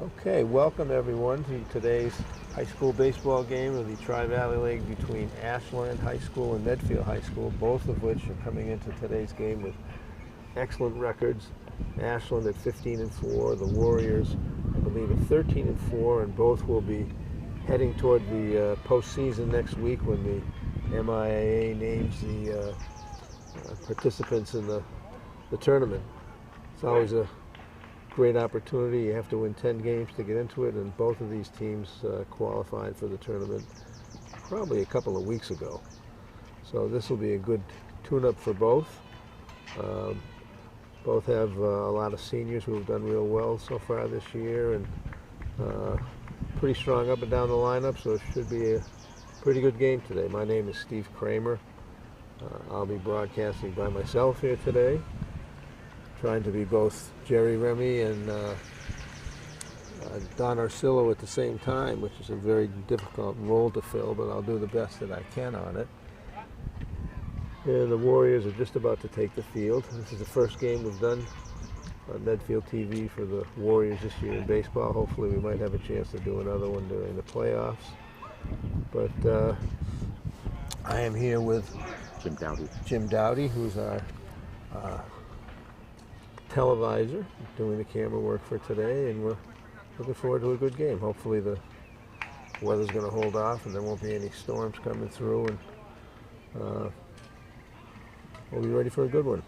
Okay, welcome everyone to today's high school baseball game of the Tri-Valley League between Ashland High School and Medfield High School, both of which are coming into today's game with excellent records. Ashland at 15-4, the Warriors, I believe, at 13-4, and both will be heading toward the postseason next week when the MIAA names the participants in the tournament. It's always a great opportunity. You have to win 10 games to get into it, and both of these teams qualified for the tournament probably a couple of weeks ago. So this will be a good tune-up for both. Both have a lot of seniors who have done real well so far this year, and pretty strong up and down the lineup, so it should be a pretty good game today. My name is Steve Kramer. I'll be broadcasting by myself here today, trying to be both Jerry Remy and Don Arcillo at the same time, which is a very difficult role to fill, but I'll do the best that I can on it. And the Warriors are just about to take the field. This is the first game we've done on Medfield TV for the Warriors this year in baseball. Hopefully we might have a chance to do another one during the playoffs. But I am here with Jim Dowdy, who's our televisor, doing the camera work for today, and we're looking forward to a good game. Hopefully the weather's going to hold off and there won't be any storms coming through, and we'll be ready for a good one.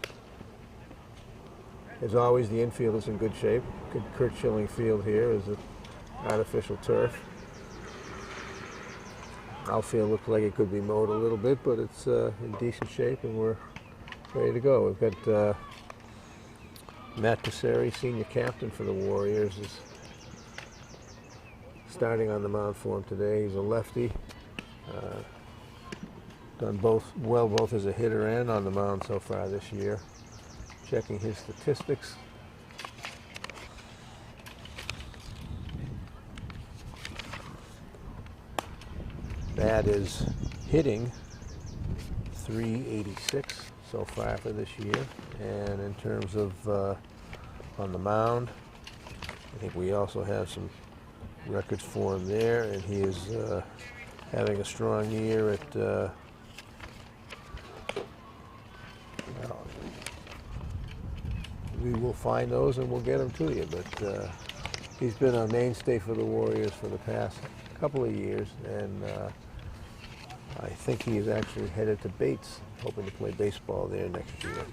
As always, the infield is in good shape. Good Kurt Schilling Field here is an artificial turf. Outfield looks like it could be mowed a little bit, but it's in decent shape, and we're ready to go. We've got Matt Passeri, senior captain for the Warriors, is starting on the mound for him today. He's a lefty. Done both as a hitter and on the mound so far this year. Checking his statistics. That is hitting .386 so far for this year, and in terms of on the mound, I think we also have some records for him there, and he is having a strong year at we will find those and we'll get them to you, but he's been a mainstay for the Warriors for the past couple of years, and I think he is actually headed to Bates, hoping to play baseball there next year.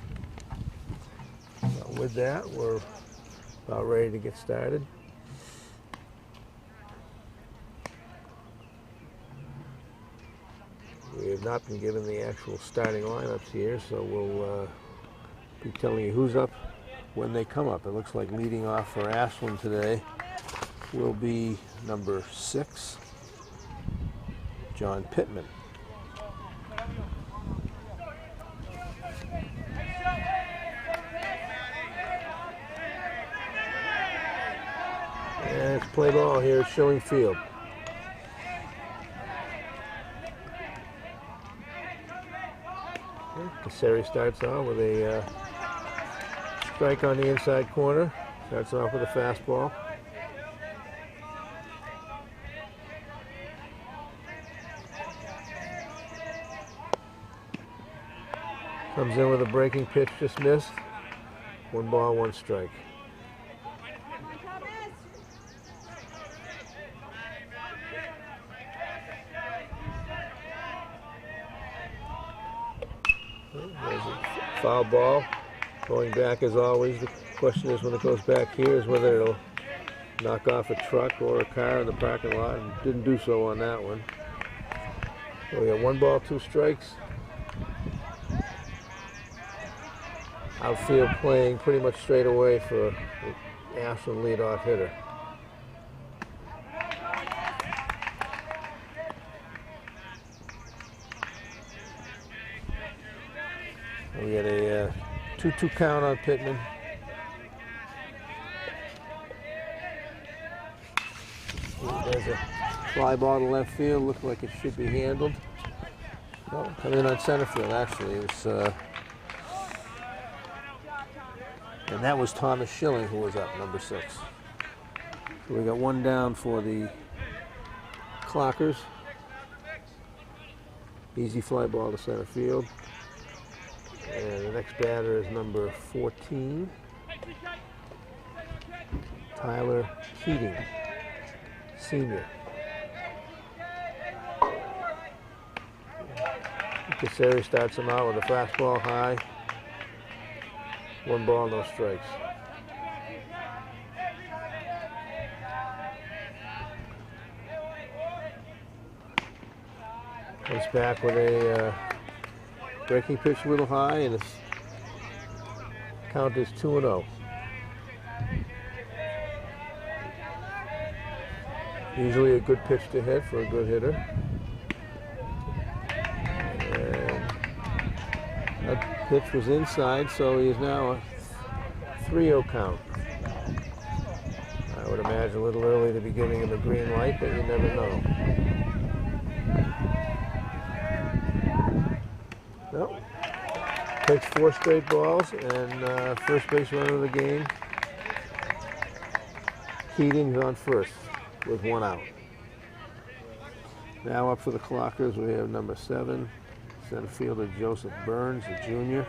So with that, we're about ready to get started. We have not been given the actual starting lineups here, so we'll be telling you who's up when they come up. It looks like leading off for Ashland today will be number 6, John Pittman. And it's play ball here at Schilling Field. Passeri starts off with a strike on the inside corner. Starts off with a fastball. Comes in with a breaking pitch, just missed. 1 ball, 1 strike. There's a foul ball. Going back as always. The question is, when it goes back here, is whether it'll knock off a truck or a car in the parking lot, and didn't do so on that one. So we got 1 ball, 2 strikes. Outfield playing pretty much straight away for the Ashland leadoff hitter. We got a 2-2 count on Pittman. There's a fly ball to left field. Looked like it should be handled. No, coming in on center field, actually. It was, and that was Thomas Schilling who was up, number 6. So we got one down for the Clockers. Easy fly ball to center field. And the next batter is number 14, Tyler Keating, senior. Casseri starts him out with a fastball high. 1 ball, no strikes. Comes back with a breaking pitch a little high, and his count is 2-0. Usually a good pitch to hit for a good hitter. And that pitch was inside, so he is now a 3-0 count. I would imagine a little early to be giving him a green light, but you never know. Nope. Takes 4 straight balls, and first base runner of the game. Keating's on first with 1 out. Now up for the Clockers, we have number 7, center fielder Joseph Burns, a junior.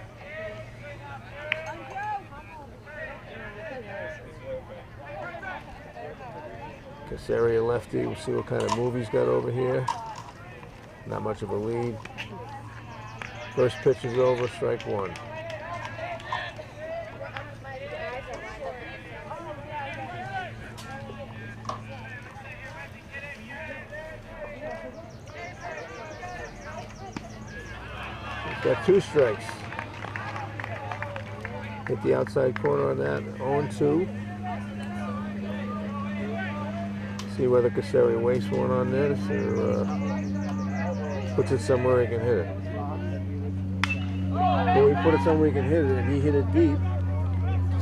Casseri, a lefty. We'll see what kind of move he's got over here. Not much of a lead. First pitch is over, strike 1. He's got 2 strikes. Hit the outside corner on that, 0-2. See whether Casseri wastes one on this or puts it somewhere he can hit it. Well, he put it somewhere he can hit it, and he hit it deep.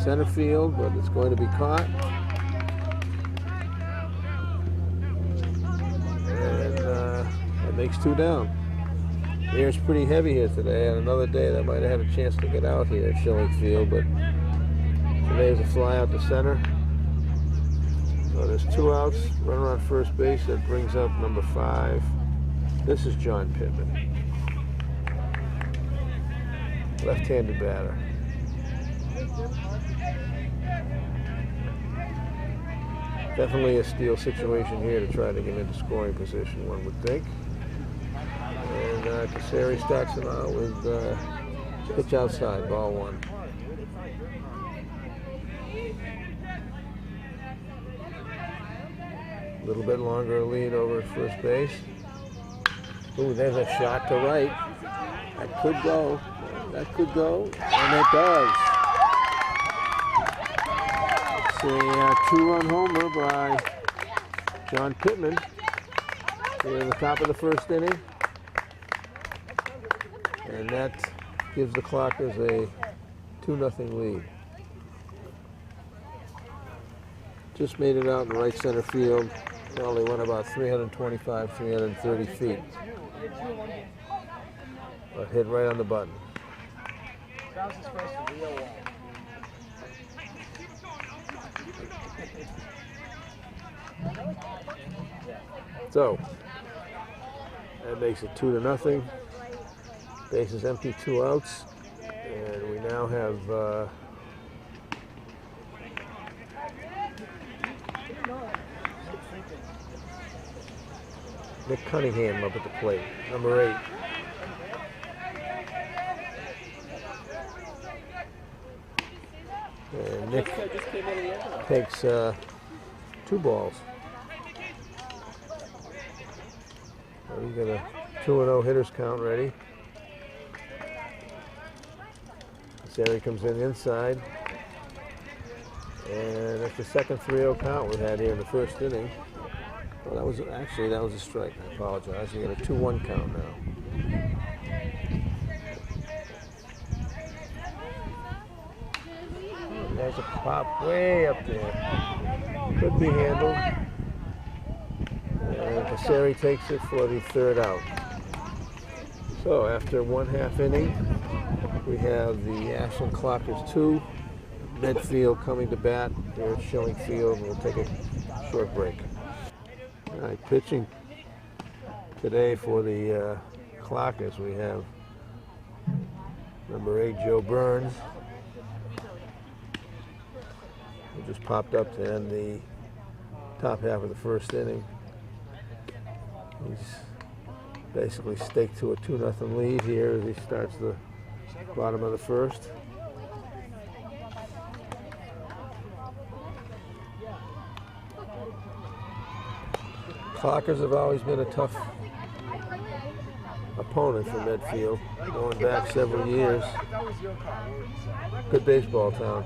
Center field, but it's going to be caught. And that makes 2 down. The air's pretty heavy here today. On another day, that might have had a chance to get out here at Schilling Field, but today's a fly out to center. So there's 2 outs, runner on first base. That brings up number 5. This is John Pittman. Left-handed batter. Definitely a steal situation here to try to get into scoring position, one would think. And Casseri starts him out with pitch outside, ball 1. A little bit longer lead over at first base. Ooh, there's a shot to right. That could go. That could go, and it does. It's a 2-run homer by John Pittman here in the top of the first inning. And that gives the Clockers a 2-0 lead. Just made it out in right center field. Well, they went about 325, 330 feet. But hit right on the button. So that makes it 2-0. Base is empty, 2 outs, and we now have Nick Cunningham up at the plate, number 8. And Nick takes 2 balls. So he's got a 2-0 hitters count ready. Casseri comes in inside. And that's the second 3-0 count we had here in the first inning. Well, that was a strike. I apologize. We got a 2-1 count now. There's a pop way up there. Could be handled. And Casseri takes it for the 3rd out. So after 1/2 inning, we have the Ashland Clockers 2, Medfield coming to bat here at Schilling Field. We'll take a short break. All right, pitching today for the Clockers, we have number 8, Joe Burns, who just popped up to end the top half of the first inning. He's basically staked to a 2-0 lead here as he starts the bottom of the first. Clockers have always been a tough opponent for Medfield, going back several years. Good baseball town.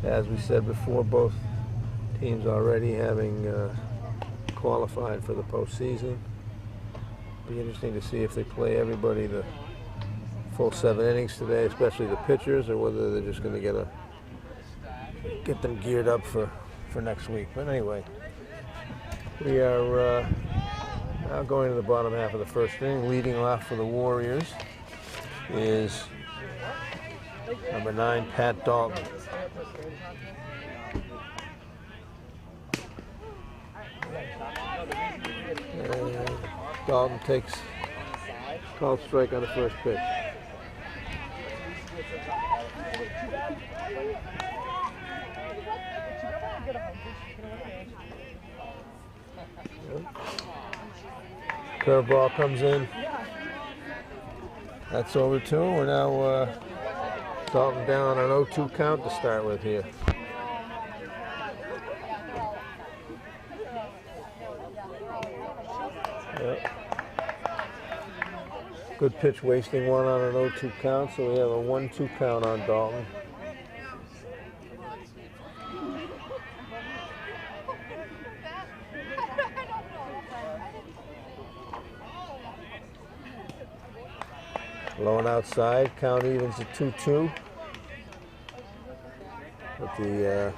As we said before, both teams already having qualified for the postseason. Be interesting to see if they play everybody the full 7 innings today, especially the pitchers, or whether they're just going to get them geared up for next week. But anyway, we are now going to the bottom half of the first inning. Leading off for the Warriors is number 9, Pat Dalton. And Dalton takes called strike on the first pitch. Curveball comes in. That's over 2. We're now Dalton down on an 0-2 count to start with here. Yep. Good pitch, wasting one on an 0-2 count, so we have a 1-2 count on Dalton. Low and outside, count evens at 2-2. But the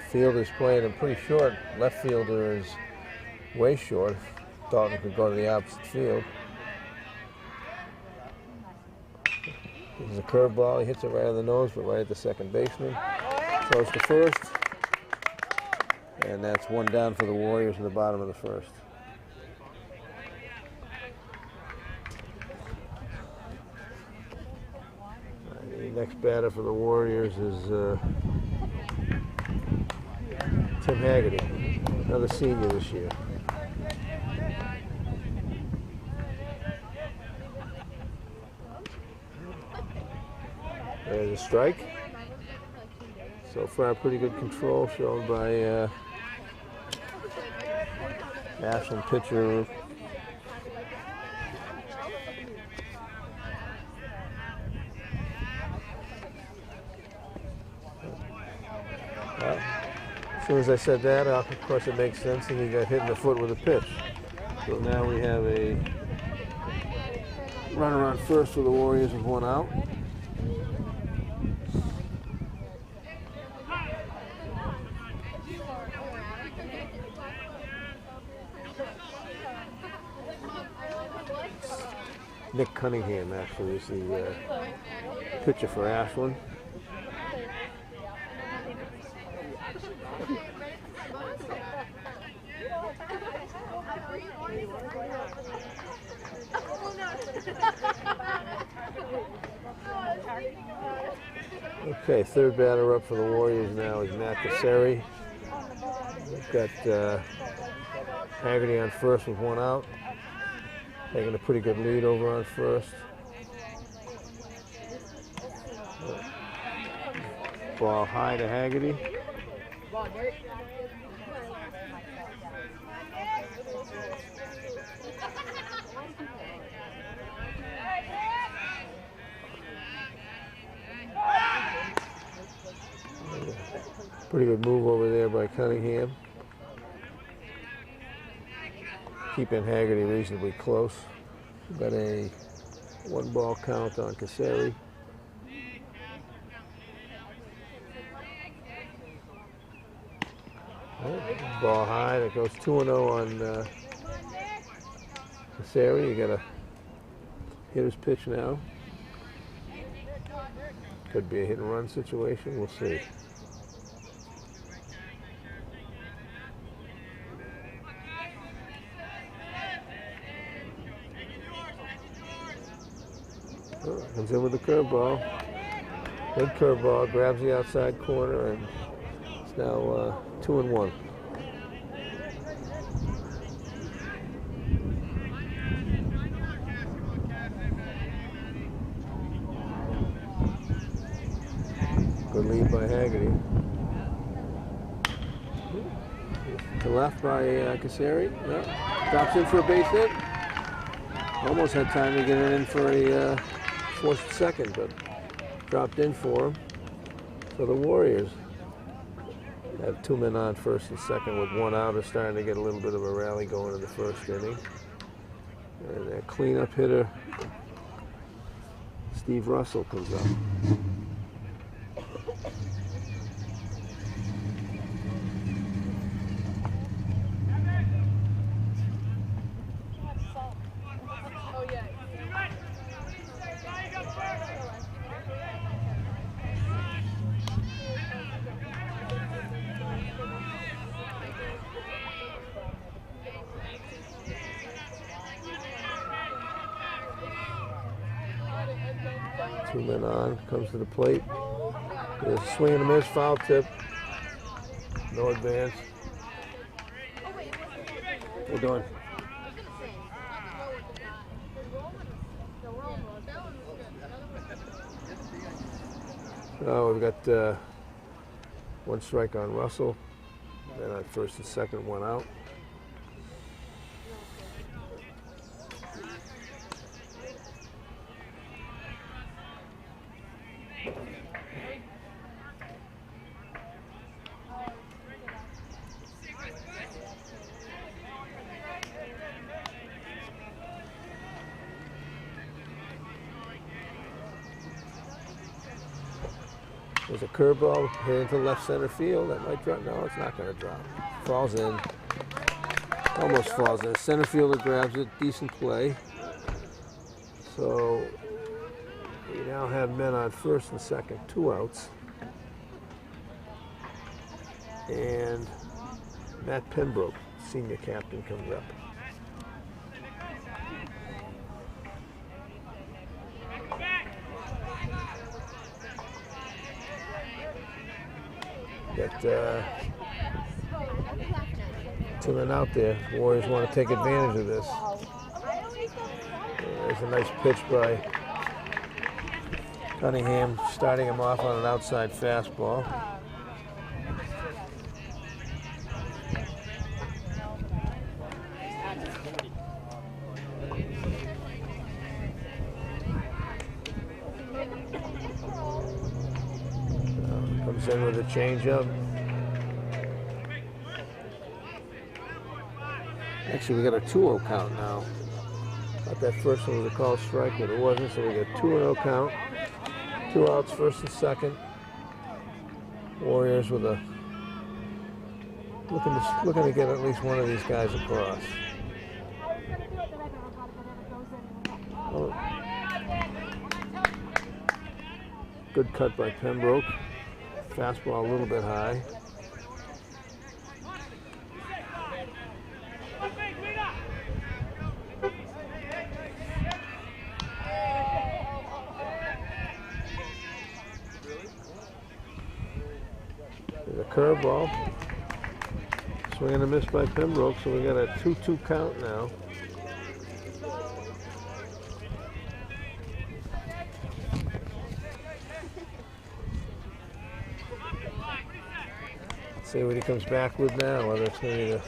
field is playing him pretty short. Left fielder is way short. Dalton could go to the opposite field. This is a curveball. He hits it right on the nose, but right at the second baseman. Throws to first. And that's 1 down for the Warriors in the bottom of the first. The next batter for the Warriors is Tim Haggerty, another senior this year. There's a strike. So far, pretty good control shown by Ashland pitcher as soon as I said that, of course it makes sense, and he got hit in the foot with a pitch. So now we have a runner on first for the Warriors with 1 out. Nick Cunningham actually is the pitcher for Ashland. Okay, third batter up for the Warriors now is Matt Casseri. We've got Haggerty on first with 1 out. Taking a pretty good lead over on first. Ball high to Haggerty. Pretty good move over there by Cunningham. Keeping Haggerty reasonably close. Got a 1-ball count on Casseri. Ball high. That goes 2-0 on Casari. You got a hitter's pitch now. Could be a hit and run situation. We'll see. Comes in with the curveball. Good curveball, grabs the outside corner, and it's now 2-1. Good lead by Haggerty. To left by Casari. No. Drops in for a base hit. Almost had time to get it in for a forced second, but dropped in for him. So the Warriors have 2 men on first and second with 1 out. Are starting to get a little bit of a rally going in the first inning. And their cleanup hitter, Steve Russell, comes up. Two men on, comes to the plate. There's a swing and a miss, foul tip. No advance. What are you doing? Oh, we've got 1 strike on Russell. Then on first and second, 1 out. There's a curveball hit into left center field. That might drop. No, it's not going to drop. Falls in. Almost falls in. Center fielder grabs it. Decent play. So we now have men on first and second, 2 outs. And Matt Pembroke, senior captain, comes up. Got 2 men out there. Warriors want to take advantage of this. There's a nice pitch by Cunningham, starting him off on an outside fastball. Comes in with a changeup. Actually, we got a 2-0 count now. Thought that first one was a called strike, but it wasn't, so we got 2-0 count. 2 outs, first and second. Warriors with a looking to get at least one of these guys across. Oh. Good cut by Pembroke. Fastball a little bit high. There's a curveball. Swing and a miss by Pembroke, so we got a 2-2 count now. See what he comes back with now, whether it's going to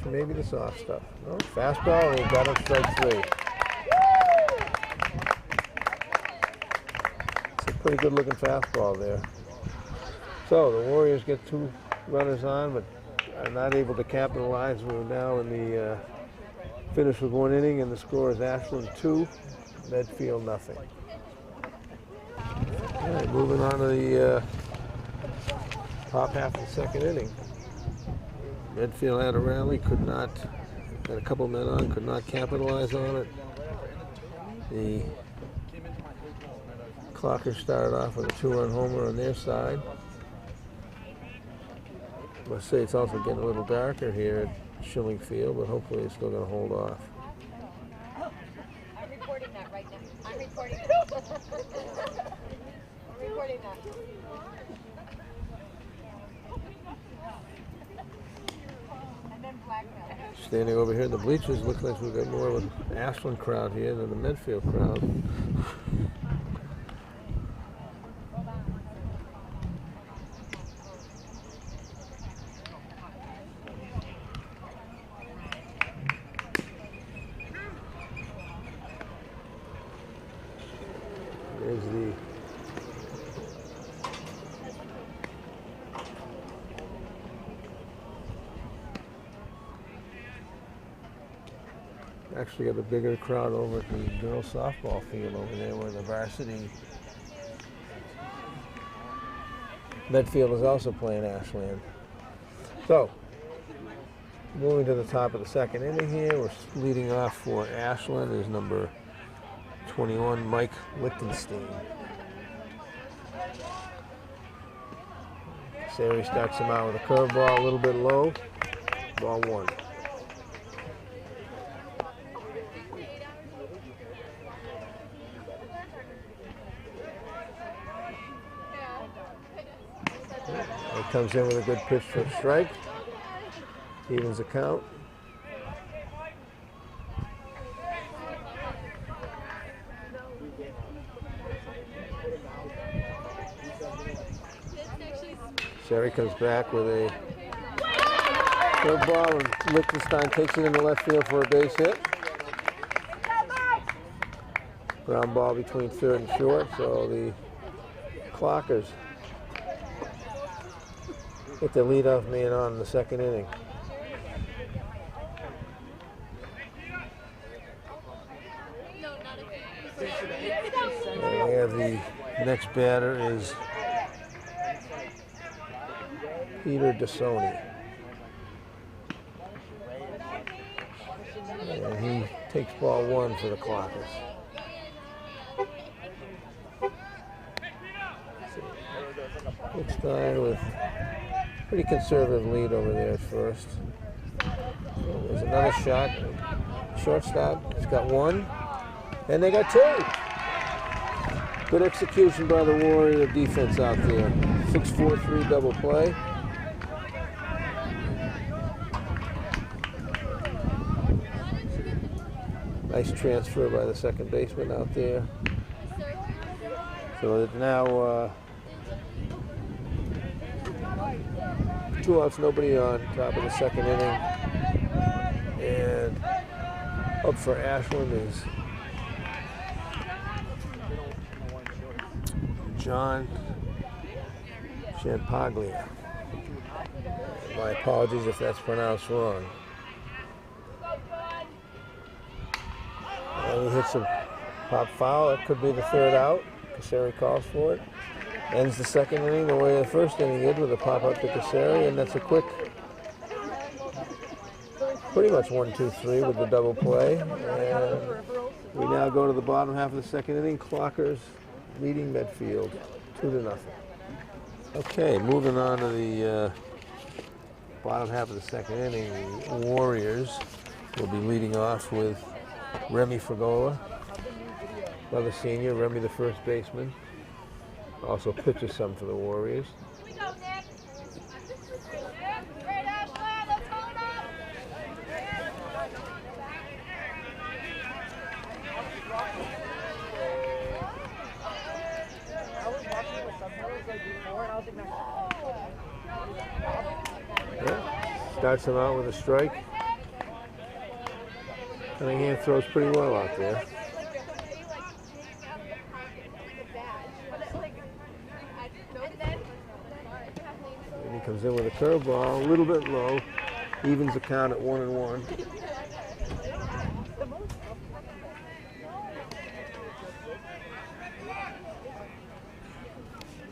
be maybe the soft stuff. No, fastball, and he got him strike 3. It's a pretty good looking fastball there. So the Warriors get 2 runners on, but are not able to capitalize. We're now in the finish with 1 inning, and the score is Ashland 2, Medfield nothing. All right, moving on to the top half of the second inning. Medfield had a rally, had a couple men on, could not capitalize on it. The Clockers started off with a 2-run homer on their side. I must say it's also getting a little darker here at Schilling Field, but hopefully it's still going to hold off. I'm recording that right now. I'm recording that. I'm recording that. And then blackmail. Standing over here in the bleachers, looks like we've got more of an Ashland crowd here than the Medfield crowd. There's the actually got a bigger crowd over at the girls softball field over there where the varsity Medfield is also playing Ashland. So, moving to the top of the second inning here, we're leading off for Ashland is number 21, Mike Lichtenstein. Sari starts him out with a curveball, a little bit low, ball one. He comes in with a good pitch for a strike, evens the count. Sari comes back with a curveball, and Lichtenstein takes it into left field for a base hit. Ground ball between third and short, so the Clockers get the leadoff man on in the second inning. And we have the next batter is Peter DeSoni. And he takes ball one for the Clockers. Lichtenstein with pretty conservative lead over there at first. So there's another shot. Shortstop, he's got one. And they got two. Good execution by the Warrior defense out there. 6-4-3 double play. Nice transfer by the second baseman out there. So now 2 outs, nobody on, top of the second inning. And up for Ashland is John Champaglia. My apologies if that's pronounced wrong. And he hits a pop foul. That could be the third out. Casari calls for it. Ends the second inning the way the first inning did with a pop up to Casari, and that's a quick, pretty much 1-2-3 with the double play. And we now go to the bottom half of the second inning. Clockers leading Medfield 2-0. Okay, moving on to the bottom half of the second inning. The Warriors will be leading off with Remy Fragola, another senior. Remy, the first baseman, also pitches some for the Warriors. Here we go, Nick. Great, Ashland, let's hold up. Yeah. Starts him out with a strike. Cunningham throws pretty well out there. And he comes in with a curveball, a little bit low, evens the count at 1-1.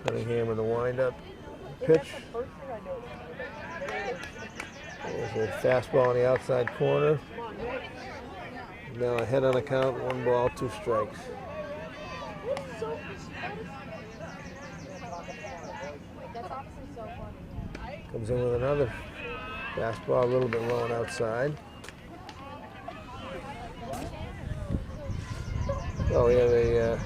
Cunningham with the windup. pitch. There's a fastball on the outside corner. Now ahead on the count, 1 ball, 2 strikes. Comes in with another fastball, a little bit low and outside. Oh, we have a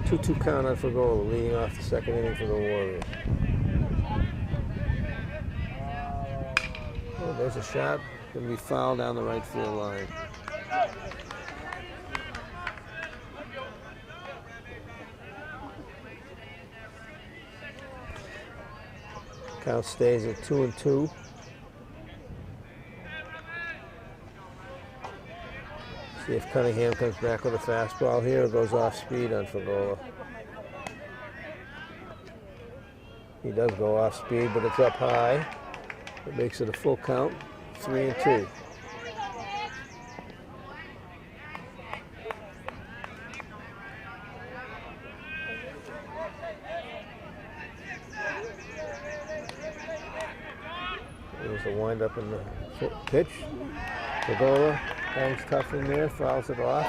2-2 count on Fagola, leading off the second inning for the Warriors. Oh, there's a shot, going to be fouled down the right field line. Count stays at 2-2. See if Cunningham comes back with a fastball here or goes off speed on Fagola. He does go off speed, but it's up high. It makes it a full count, 3-2. There's a windup in the pitch. Fagola hangs tough in there, fouls it off.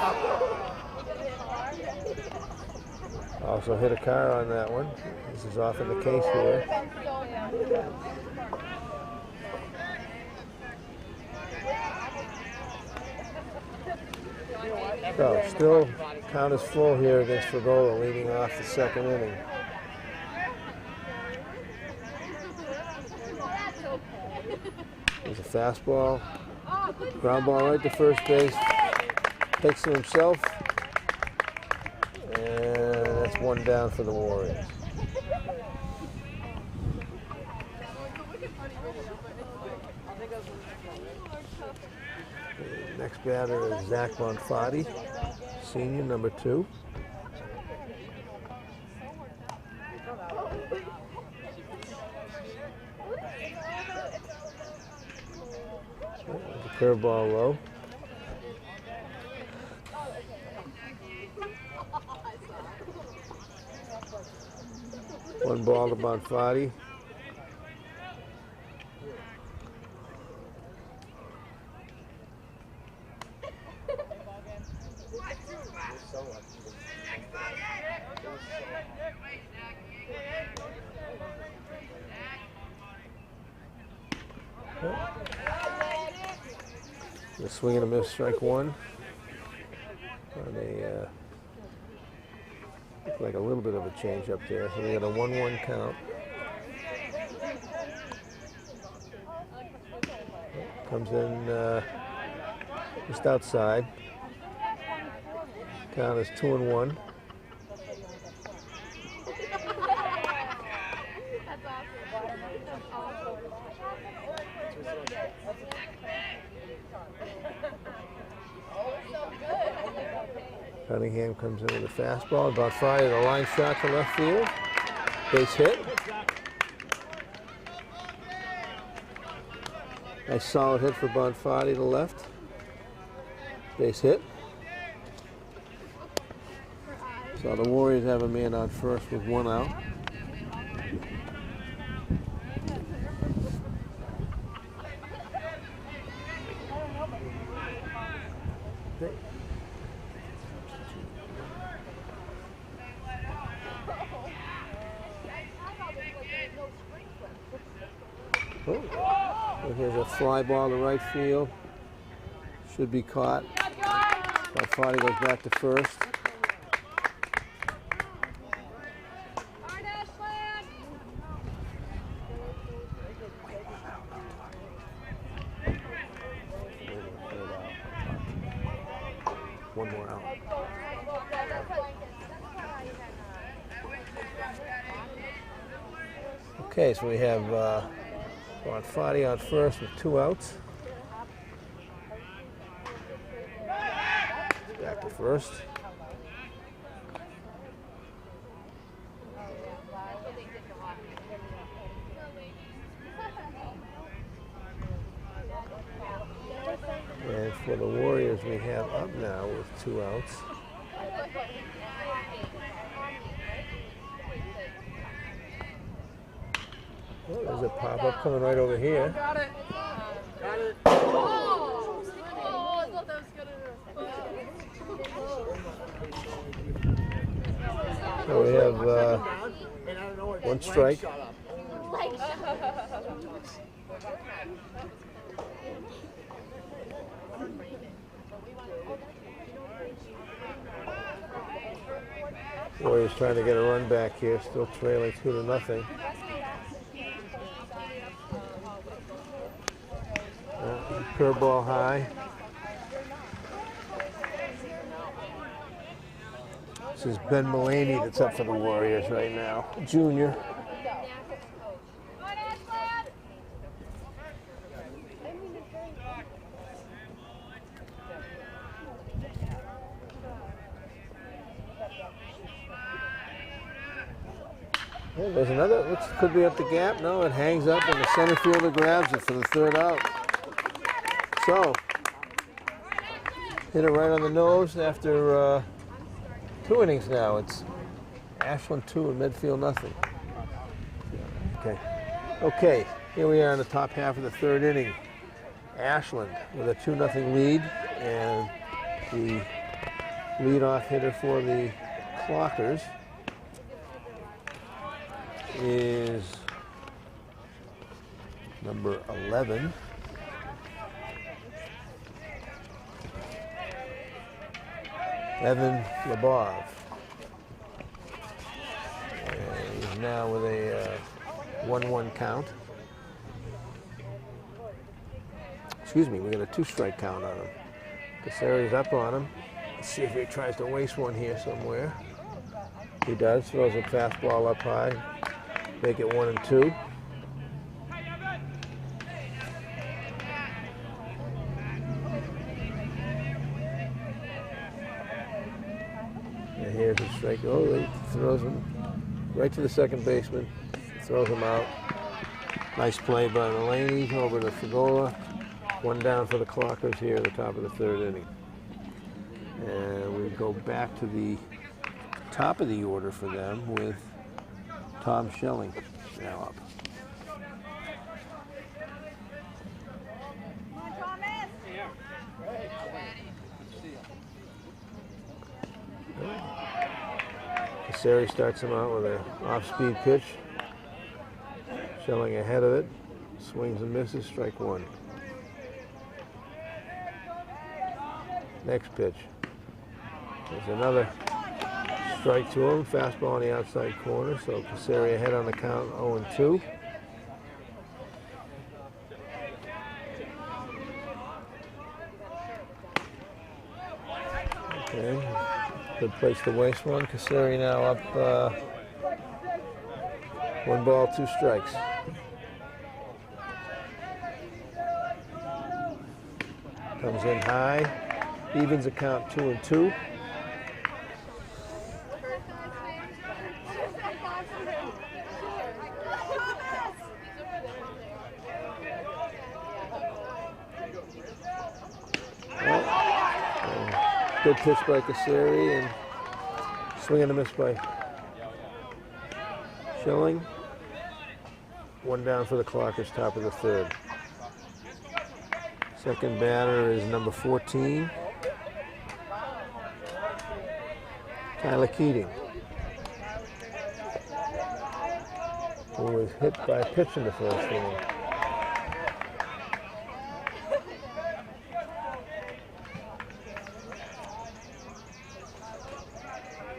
Also hit a car on that one. This is often the case here. So still count is full here against Fagola, leading off the second inning. There's a fastball, ground ball right to first base, takes to himself, and that's 1 down for the Warriors. The next batter is Zach Bonfatti, senior, number 2. Curveball low. One ball to Bonfatti. The swing and a miss, strike 1. On a like a little bit of a change up there. So we got a 1-1 count. Comes in just outside. Count is 2-1. Cunningham comes in with a fastball. Bonfatti, the line shot to left field. Base hit. Nice solid hit for Bonfatti to left. Base hit. So the Warriors have a man on first with 1 out. Here's a fly ball to right field. Should be caught. Bonfatti goes back to first. One more out. Okay, so we have Bonfatti on first with 2 outs. Back to first. And for the Warriors, we have up now with 2 outs. Oh, There's a pop-up coming right over here. Got it. Oh, I thought that was good. So we have one strike. Warriors trying to get a run back here, still trailing 2-0. Curveball high. This is Ben Mulaney that's up for the Warriors right now, junior. Yeah, there's another, which could be up the gap. No, it hangs up and the center fielder grabs it for the third out. So, hit it right on the nose after 2 innings now. It's Ashland 2 and Medfield nothing. Okay. Okay, here we are in the top half of the 3rd inning. Ashland with a 2-0 lead, and the leadoff hitter for the Clockers is number 11. Evan Labov. And he's now with a 1-1 count. Excuse me, we got a 2-strike count on him. Casari's up on him. Let's see if he tries to waste one here somewhere. He does, throws a fastball up high. Make it 1-2. And here's a strike. Oh, he throws him right to the second baseman. Throws him out. Nice play by Mulaney over to Fagola. 1 down for the Clockers here at the top of the 3rd inning. And we go back to the top of the order for them with Tom Schelling now up. Casari starts him out with an off-speed pitch. Schelling ahead of it. Swings and misses, strike 1. Next pitch. There's another strike to him. Fastball on the outside corner. So Casari ahead on the count, 0-2. Okay. Good place to waste one. Casari now up 1 ball, 2 strikes. Comes in high. Evens the count 2-2. Good pitch by Casari and swing and a miss by Schelling. 1 down for the Clockers, top of the 3rd. Second batter is number 14, Tyler Keating, who was hit by a pitch in the 1st inning.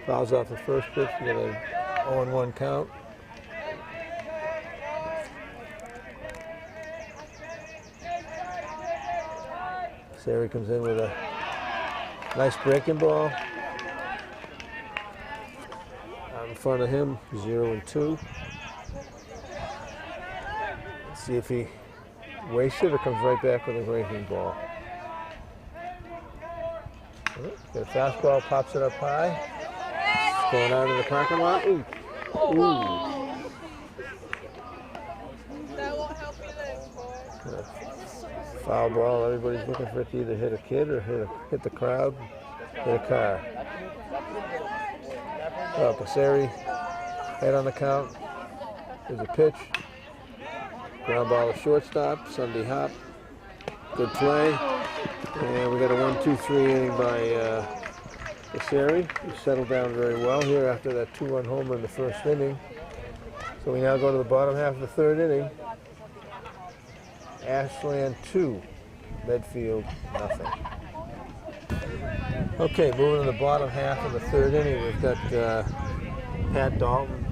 Fouls off the first pitch, get a 0-1 count. Casari comes in with a nice breaking ball. Out in front of him, 0-2. Let's see if he wastes it or comes right back with a breaking ball. Got a fastball, pops it up high. Going out of the parking lot. Ooh. Ooh. That won't help you there, boy. Foul ball. Everybody's looking for it to either hit a kid or hit the crowd, hit a car. Well, Casari head on the count. There's a pitch. Ground ball to shortstop. Sunday hop. Good play. And we got a 1-2-3 inning by Casseri. He settled down very well here after that 2-run homer in the first inning. So we now go to the bottom half of the third inning. Ashland 2, Medfield nothing. Okay, moving to the bottom half of the third inning, we've got Pat Dalton,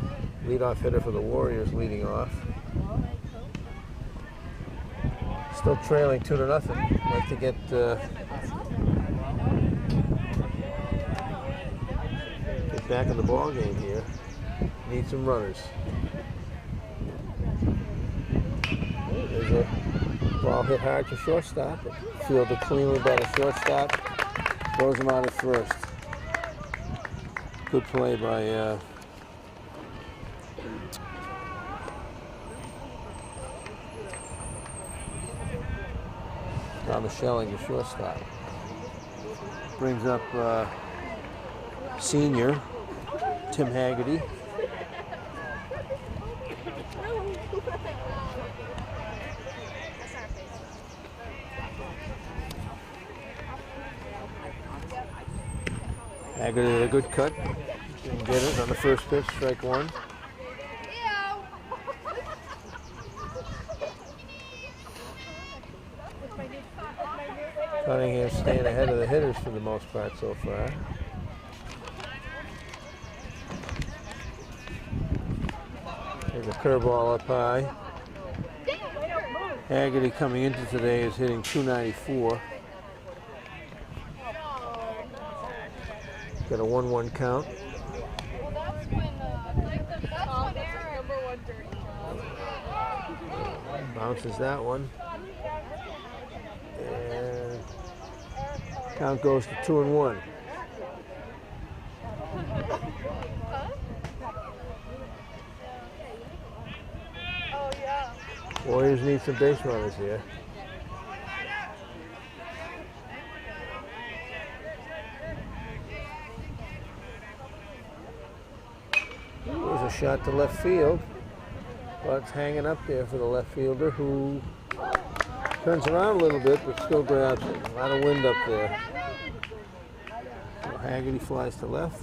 leadoff hitter for the Warriors, leading off. Still trailing 2-0. Like to get back in the ball game here. Need some runners. There's a ball hit hard to shortstop. Fielded cleanly by the shortstop. Throws him out at first. Good play by Thomas Schelling, the shortstop. Brings up senior Tim Haggerty. Haggerty with a good cut. Didn't get it on the first pitch, strike one. Cunningham staying ahead of the hitters for the most part so far. There's a curveball up high. Haggerty coming into today is hitting .294. Got a 1-1 count. Bounces that one. And count goes to 2-1. Warriors need some base runners here. There's a shot to left field, but it's hanging up there for the left fielder, who turns around a little bit but still grabs it. A lot of wind up there. So Haggerty flies to left.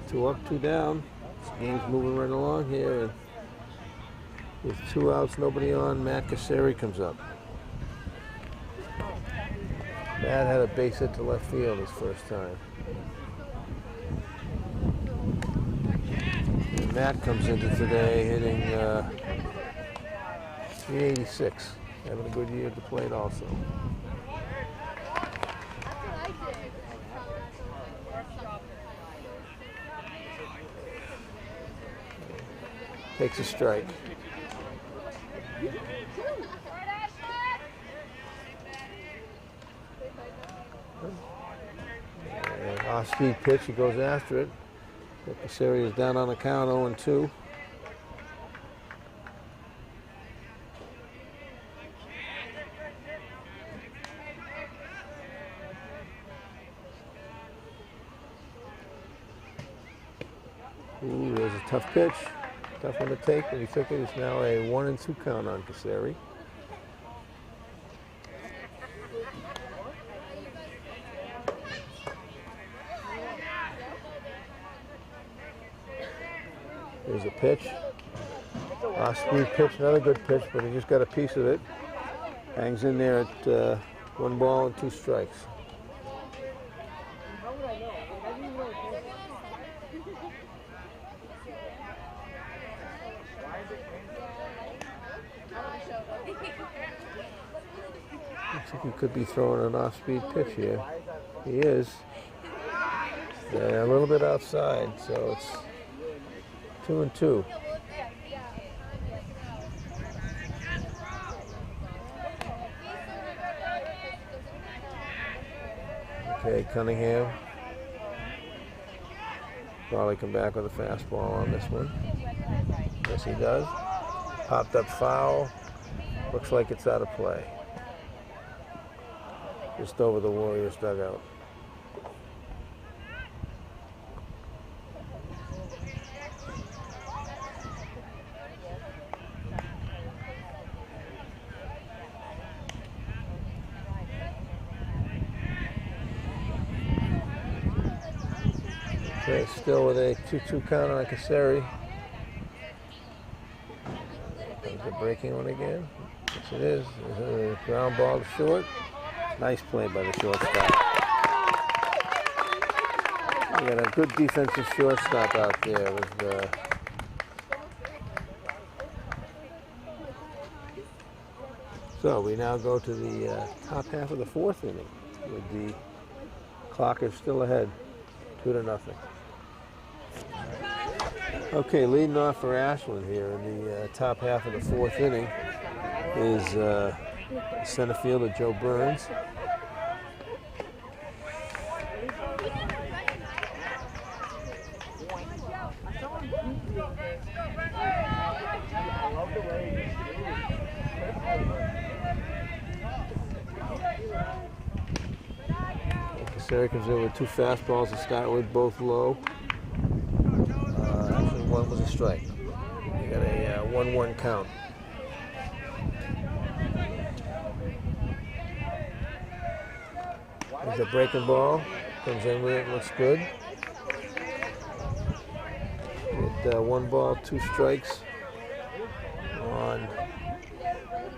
2 up, 2 down. This game's moving right along here. And with 2 outs, nobody on, Matt Casseri comes up. Matt had a base hit to left field his first time. And Matt comes into today hitting .386. Having a good year at the plate also. Takes a strike. And off-speed pitch, he goes after it. But Casseri is down on the count, 0-2. Ooh, there's a tough pitch. Tough one to take, but he took it. It's now a 1-2 count on Casseri. There's a pitch. Off-speed pitch, another good pitch, but he just got a piece of it. Hangs in there at 1 ball and 2 strikes. Looks like he could be throwing an off-speed pitch here. He is. Yeah, a little bit outside, so it's 2-2. Okay, Cunningham. Probably come back with a fastball on this one. Yes, he does. Popped up foul. Looks like it's out of play. Just over the Warriors dugout. Okay, still with a 2-2 count on Kaseri. Is it breaking one again? Yes, it is. Is it a ground ball to short? Nice play by the shortstop. We got a good defensive shortstop out there with So we now go to the top half of the fourth inning with the Clockers still ahead, 2-0. Okay, leading off for Ashland here in the top half of the fourth inning is center fielder Joe Burns. Kaseri comes in with 2 fastballs to start with, both low. Actually, one was a strike. You got a 1-1 count. There's a breaking ball. Comes in with it, looks good. With 1 ball, 2 strikes on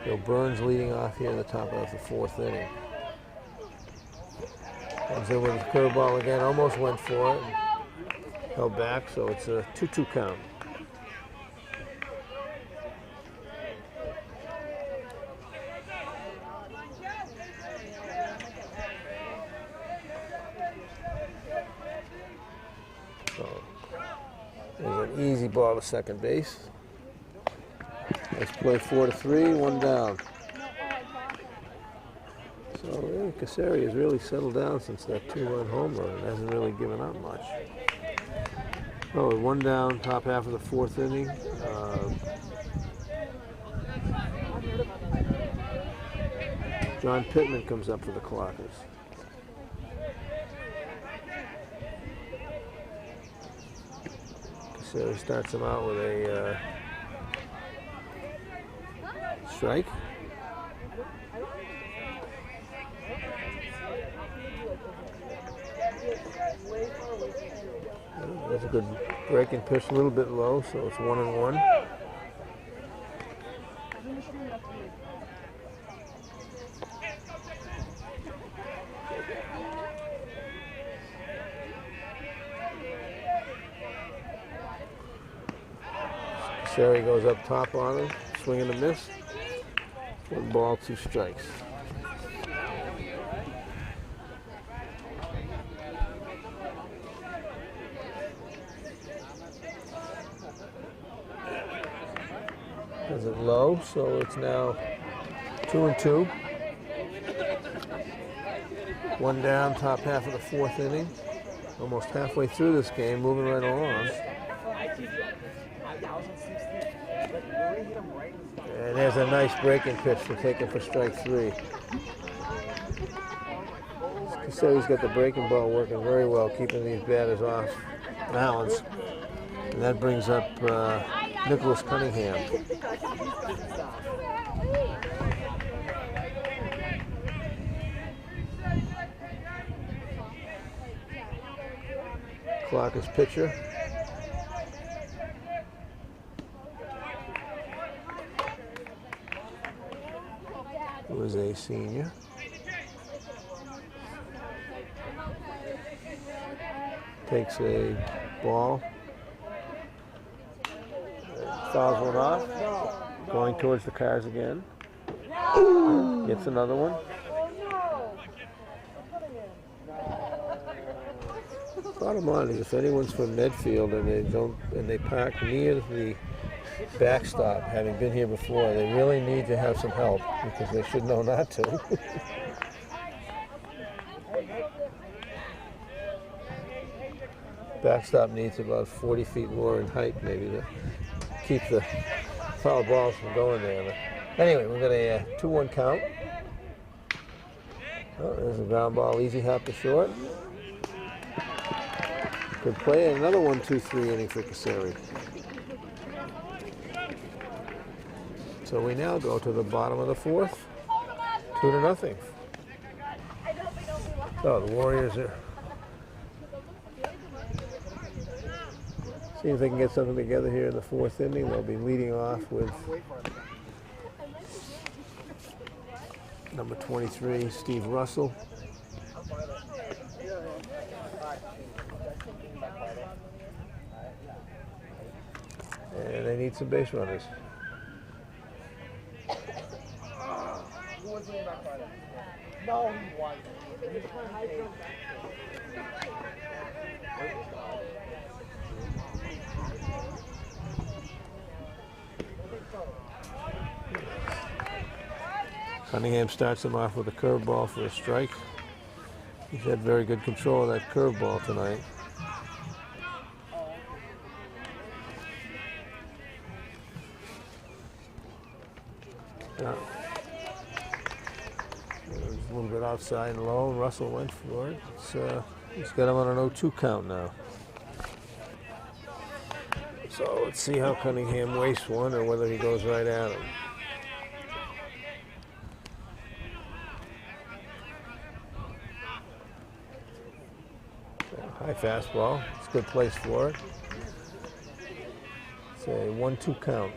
Joe Burns leading off here at the top of the fourth inning. Comes in with a curveball again, almost went for it. Held back, so it's a 2-2 count. So there's an easy ball to second base. Let's play 4-3, 1 down. So Kaseri has really settled down since that 2-run home run and hasn't really given up much. Oh, 1 down, top half of the fourth inning. John Pittman comes up for the Clockers. Kaseri starts him out with a strike. That's a good breaking pitch, a little bit low, so it's 1-1. Kaseri goes up top on him, swing and a miss. 1 ball, 2 strikes. Is it low? So it's now 2-2. 1 down, top half of the fourth inning. Almost halfway through this game, moving right along. And there's a nice breaking pitch to take him for strike 3. Kaseri's got the breaking ball working very well, keeping these batters off balance. And that brings up Nicholas Cunningham. Clockers pitcher. Who is a senior. Takes a ball. Fouls one off. Going towards the cars again. Gets another one. Bottom line is, if anyone's from Medfield and they park near the backstop, having been here before, they really need to have some help because they should know not to. Backstop needs about 40 feet more in height, maybe, to keep the foul balls from going there. But anyway, we've got a 2-1 count. Oh, there's a ground ball, easy hop to short. Good play, another 1-2-3 inning for Kaseri. So we now go to the bottom of the fourth, 2-0. So the Warriors are See if they can get something together here in the fourth inning. They'll be leading off with number 23, Steve Russell. And they need some base runners. No, he wasn't. Cunningham starts him off with a curveball for a strike. He's had very good control of that curveball tonight. A little bit outside and low, and Russell went for it. He's got him on an 0-2 count now. So let's see how Cunningham wastes one or whether he goes right at him. High fastball. It's a good place for it. It's a 1-2 count.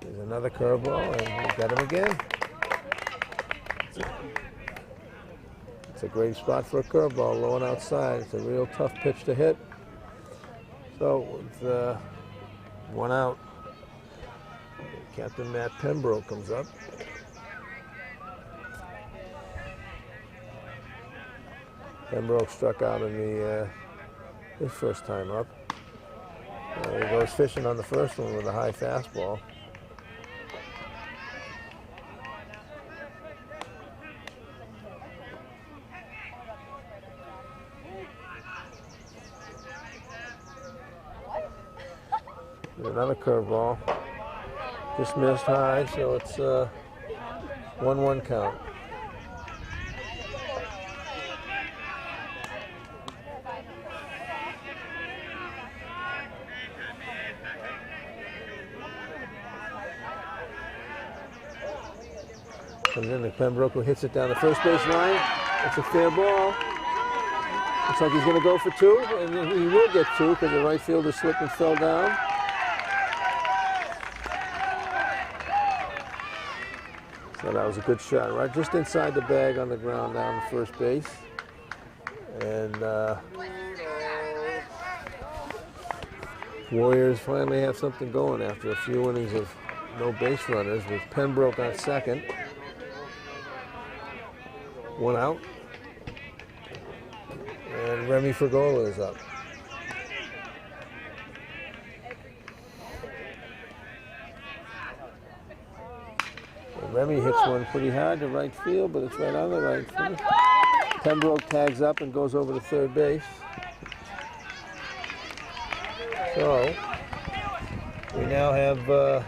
There's another curveball, and we got him again. It's a great spot for a curveball, low and outside. It's a real tough pitch to hit. So with one out, Captain Matt Pembroke comes up. Pembroke struck out in his first time up. He goes fishing on the first one with a high fastball. Another curveball. Just missed high, so it's 1-1 count. Comes in, and Pembroke who hits it down the first base line. It's a fair ball. Looks like he's going to go for two, and he will get two because the right fielder slipped and fell down. So that was a good shot, right just inside the bag on the ground down to first base. And Warriors finally have something going after a few innings of no base runners with Pembroke on second. One out. And Remy Fergola is up. Remy hits one pretty hard to right field, but it's right on the right field. Pembroke tags up and goes over to third base. So we now have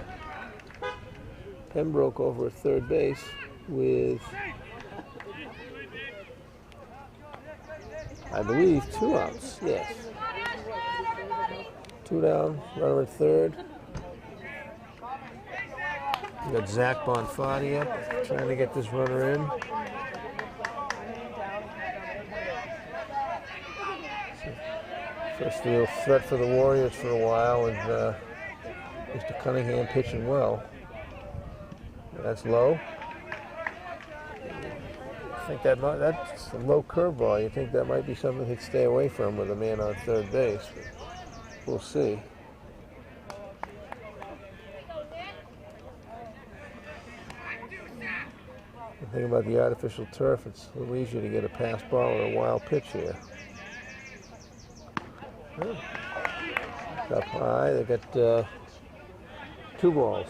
Pembroke over at third base with, I believe, 2 outs. Yes. 2 down, runner at third. We got Zach Bonfatti up, trying to get this runner in. First real threat for the Warriors for a while, and Mr. Cunningham pitching well. That's low. I think that's a low curveball. You think that might be something he'd stay away from with a man on third base. We'll see. The thing about the artificial turf, it's a little easier to get a pass ball or a wild pitch here. Up high, they got 2 balls.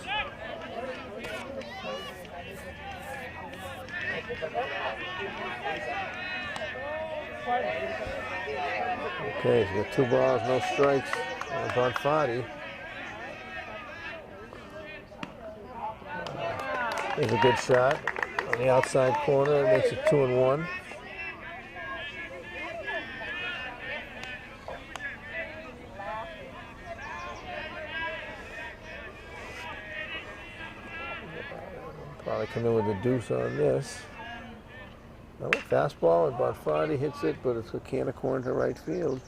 Okay, he's got 2 balls, no strikes on Bonfatti. There's a good shot on the outside corner. It makes it 2-1. Probably come in with a deuce on this. No, fastball, about 40, hits it, but it's a can of corn to right field.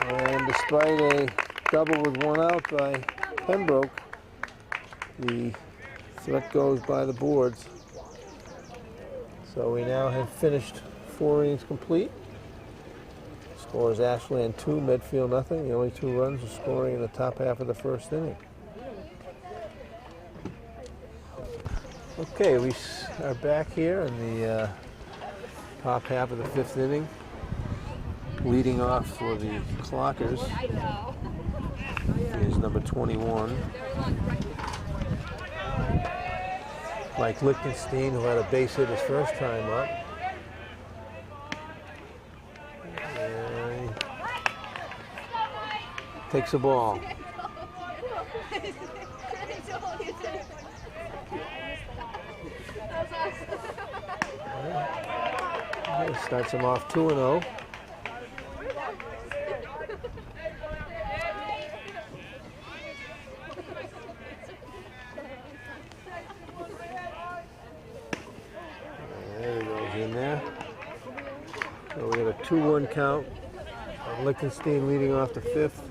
And despite a double with one out by Pembroke, the threat goes by the boards. So we now have finished 4 innings complete. Score is Ashland 2, Medfield nothing. The only 2 runs are scoring in the top half of the first inning. Okay, we are back here in the top half of the 5th inning. Leading off for the Clockers is number 21. Mike Lichtenstein, who had a base hit his first time up. And he takes a ball. Starts him off 2-0. There he goes in there. So we got a 2-1 count. Lichtenstein leading off the 5th.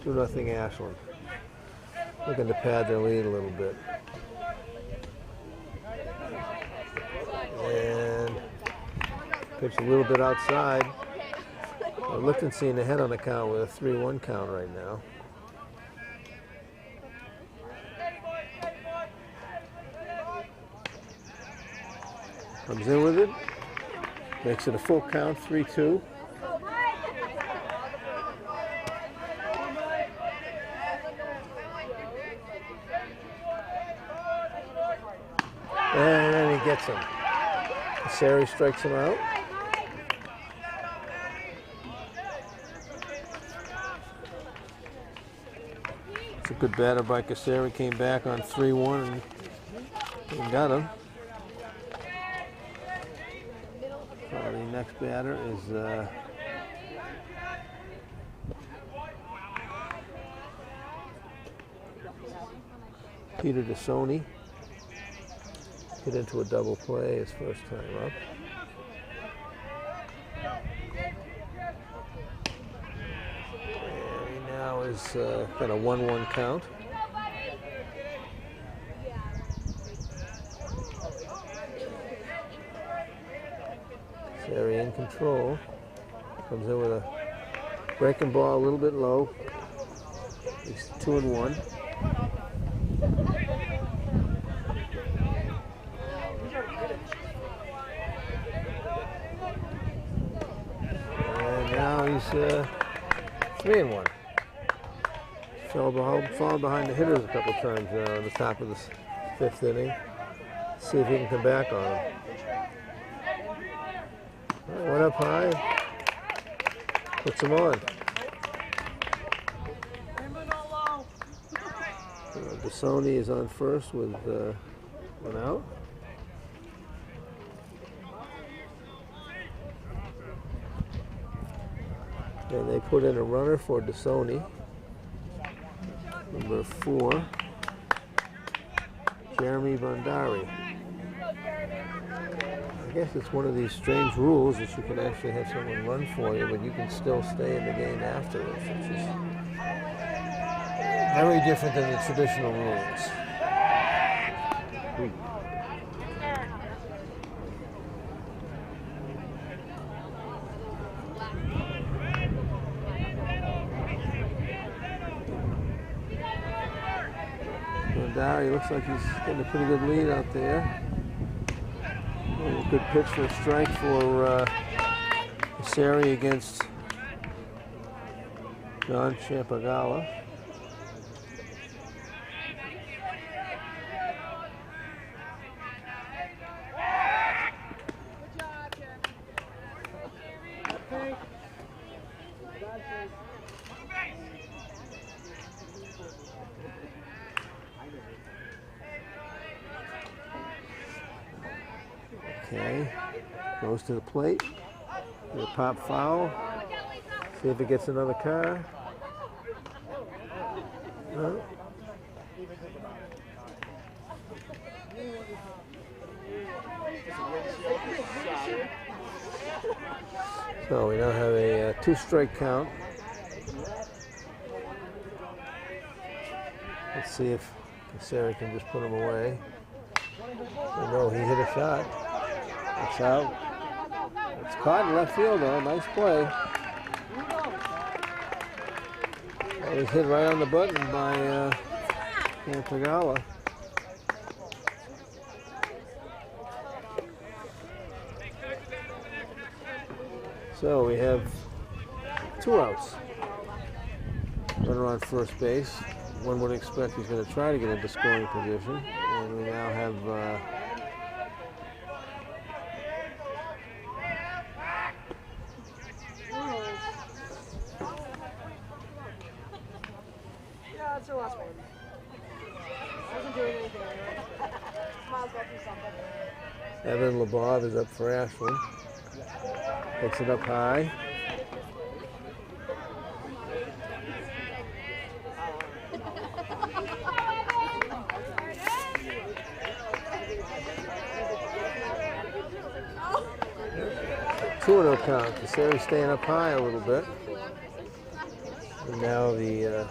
2-0 Ashland. Looking to pad their lead a little bit. And pitch a little bit outside. Lichtenstein ahead on the count with a 3-1 count right now. Comes in with it. Makes it a full count, 3-2. And then he gets him. Sari strikes him out. It's a good batter by Casari. Came back on 3-1 and got him. So the next batter is Peter DeSoni. Hit into a double play his first time up. And he now is got a 1-1 count. Sari in control. Comes in with a breaking ball a little bit low. He's 2-1. Now he's 3-1. Fallen behind the hitters a couple times now in the top of the 5th inning. See if he can come back on him. Went up high. Puts him on. DeSoni is on first with one out. And they put in a runner for DeSoni, number 4, Jeremy Bondari. I guess it's one of these strange rules that you can actually have someone run for you, but you can still stay in the game afterwards, which is very different than the traditional rules. He looks like he's getting a pretty good lead out there. A good pitch for a strike for Sari against John Champagala. Okay, goes to the plate. The pop foul. See if it gets another car. Huh? So we now have a 2-strike count. Let's see if Sarah can just put him away. Oh, no, he hit a shot. It's out. It's caught in left field, though. Nice play. It was hit right on the button by Tagawa. So we have 2 outs. Runner on first base. One would expect he's going to try to get into scoring position. And we now have Yeah, it's her last one. Doesn't do anything. Might as well do something. Evan Labov is up for Ashland. Picks it up high. Two and 0 count. Casari staying up high a little bit. And now the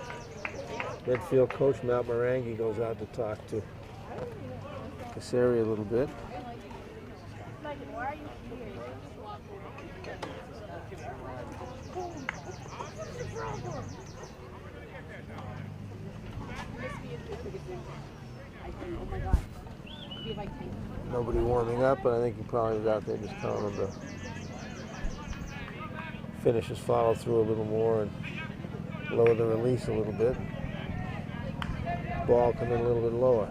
Medfield coach, Matt Marangi, goes out to talk to Casari a little bit. Nobody warming up, but I think he probably was out there just telling him to finish his follow through a little more and lower the release a little bit. Ball come in a little bit lower.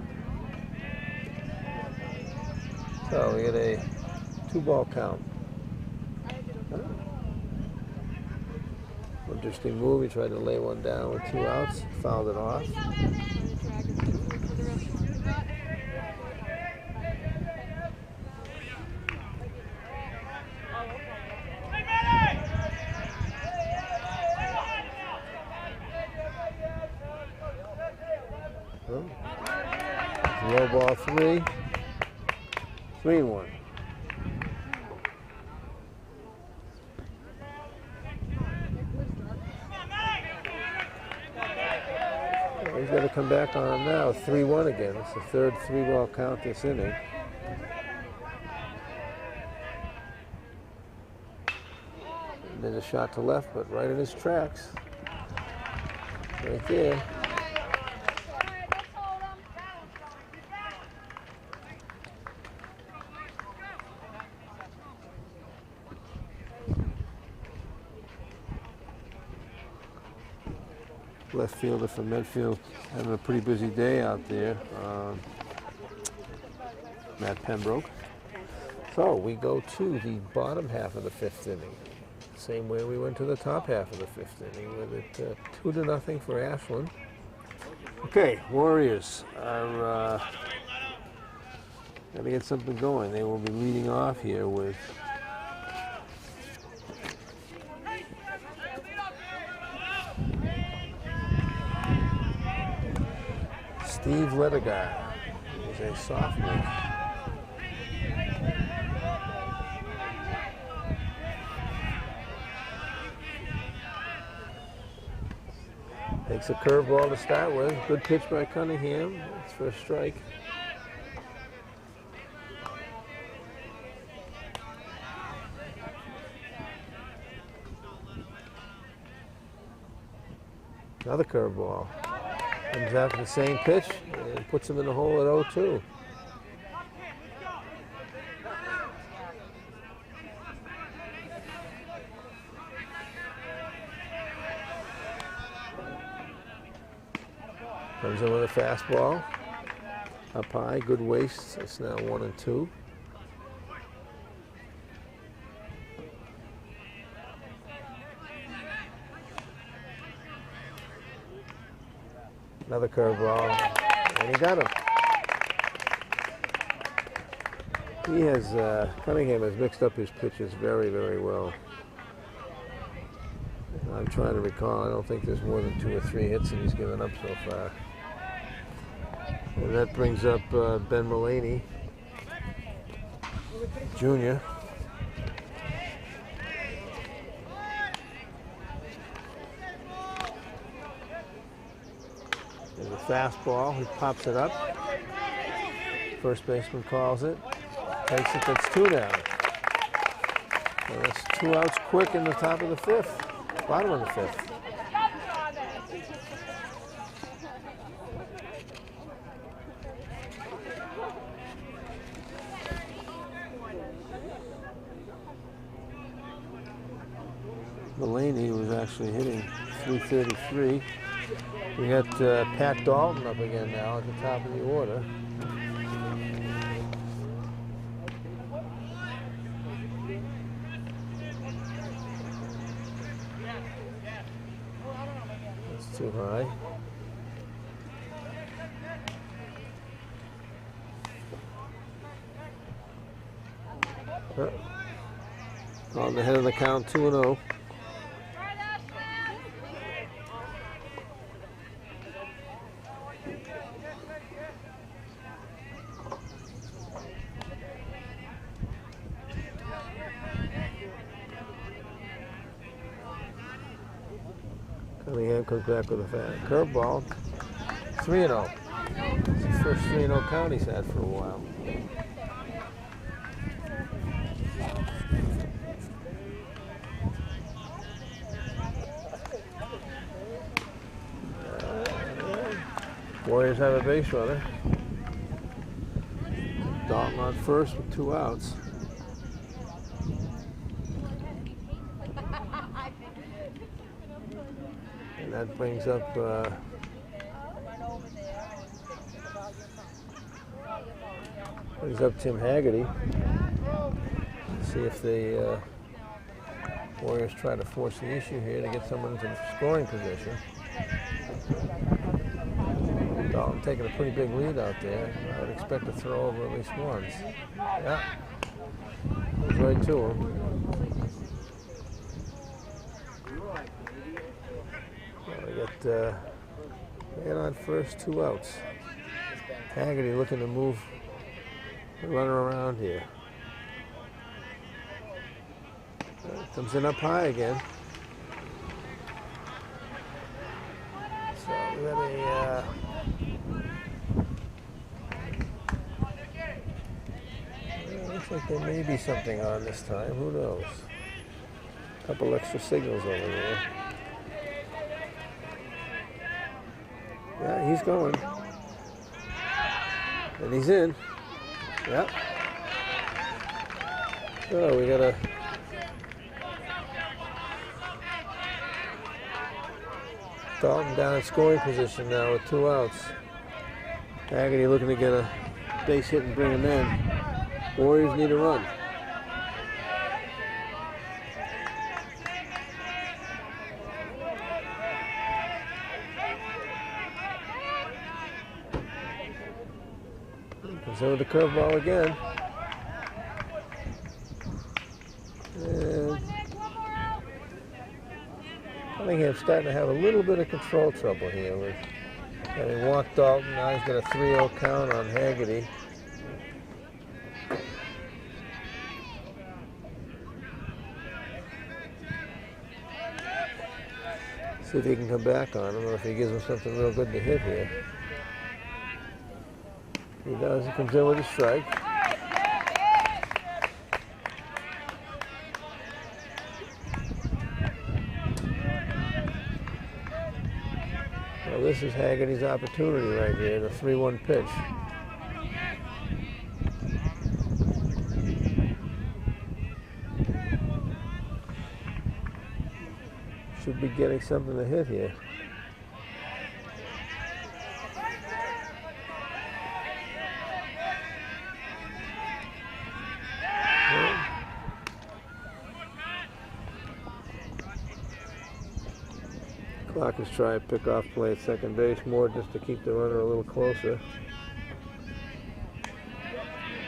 So we get a 2-ball count. Interesting move. He tried to lay one down with 2 outs, fouled it off. Low ball 3. 3-1. He's got to come back on him now. 3-1 again. It's the third 3-ball count this inning. And there's a shot to left, but right in his tracks. Right there. Left fielder for Medfield having a pretty busy day out there. Matt Pembroke. So we go to the bottom half of the 5th inning. Same way we went to the top half of the 5th inning with it 2-0 for Ashland. Okay, Warriors are going to get something going. They will be leading off here with Steve Ledigar, who's a sophomore. Takes a curveball to start with. Good pitch by Cunningham. It's for a strike. Another curveball. Comes after the same pitch and puts him in the hole at 0-2. Comes in with a fastball. Up high, good waste. It's now 1-2. Another curveball, and he got him. He has, Cunningham has mixed up his pitches very, very well. On trying to recall. I don't think there's more than 2 or 3 hits that he's given up so far. And that brings up Ben Mullaney, Jr. There's a fastball. He pops it up. First baseman calls it. Takes it. That's 2 down. So that's 2 outs quick in the top of the 5th. Bottom of the 5th. Mullaney was actually hitting .333. We got Pat Dalton up again now at the top of the order. That's too high. On the head of the count, 2-0. Cunningham comes back with a curveball. 3-0. It's the first 3-0 count he's had for a while. Warriors have a base runner. Dalton on first with 2 outs. And that brings up Tim Haggerty. See if the Warriors try to force the issue here to get someone into scoring position. Dalton taking a pretty big lead out there. I would expect to throw over at least once. Yeah, goes right to him. We got man on first, 2 outs. Haggerty looking to move the runner around here. Comes in up high again. So we got a looks like there may be something on this time. Who knows? A couple extra signals over there. Yeah, he's going. And he's in. Yep. So we got a Dalton down in scoring position now with 2 outs. Haggerty looking to get a base hit and bring him in. Warriors need a run. Comes over the curveball again. And Cunningham's starting to have a little bit of control trouble here with having walked Dalton. Now he's got a 3-0 count on Haggerty. See if he can come back on him or if he gives him something real good to hit here. He does. He comes in with a strike. Well, this is Haggerty's opportunity right here, the 3-1 pitch. Should be getting something to hit here. Clock is trying to pick off play at second base more just to keep the runner a little closer.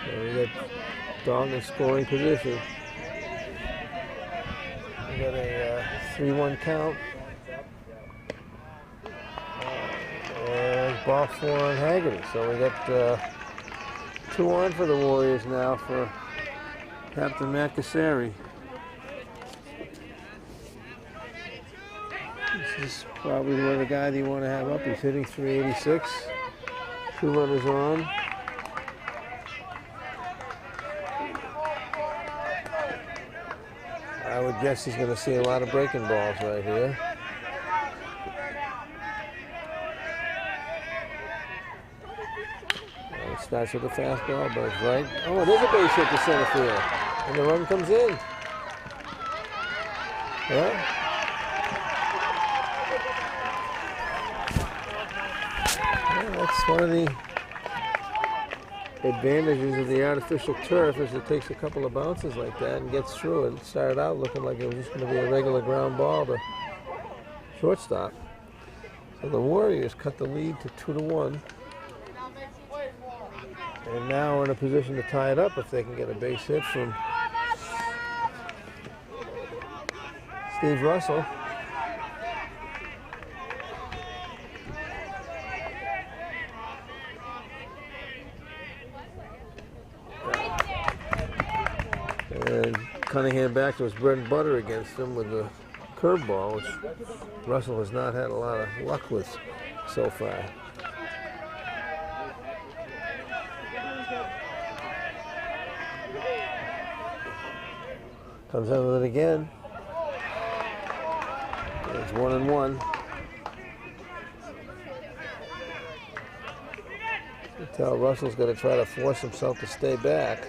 So we got Dalton in scoring position. We got a 3-1 count. ball 4 on Haggerty. So we got 2 on for the Warriors now for Captain Matt Cassari. This is probably one of the guys you want to have up. He's hitting 386. 2 runners on. I would guess he's going to see a lot of breaking balls right here. It starts with a fastball, but it's right. Oh, there's a base hit to center field. And the run comes in. Yeah. That's one of the advantages of the artificial turf is it takes a couple of bounces like that and gets through it. It started out looking like it was just going to be a regular ground ball to shortstop. So the Warriors cut the lead to 2-1. And now we're in a position to tie it up if they can get a base hit from Steve Russell. And Cunningham back to his bread and butter against him with the curveball, which Russell has not had a lot of luck with so far. Comes in with it again. It's 1-1. You can tell Russell's going to try to force himself to stay back.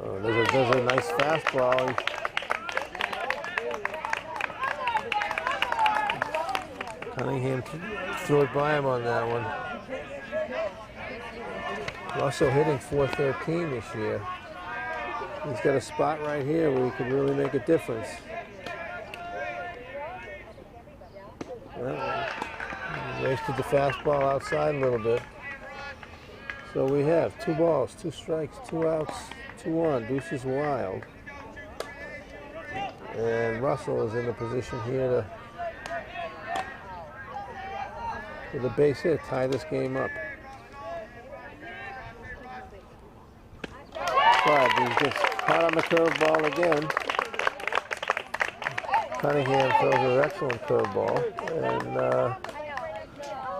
Oh, there's a nice fastball. Cunningham threw it by him on that one. Russell hitting .413 this year. He's got a spot right here where he could really make a difference. Well, wasted the fastball outside a little bit. So we have 2 balls, 2 strikes, 2 outs, 2 on. Deuce is wild. And Russell is in a position here to, with a base hit, tie this game up. But he gets caught on the curveball again. Cunningham throws an excellent curveball. And,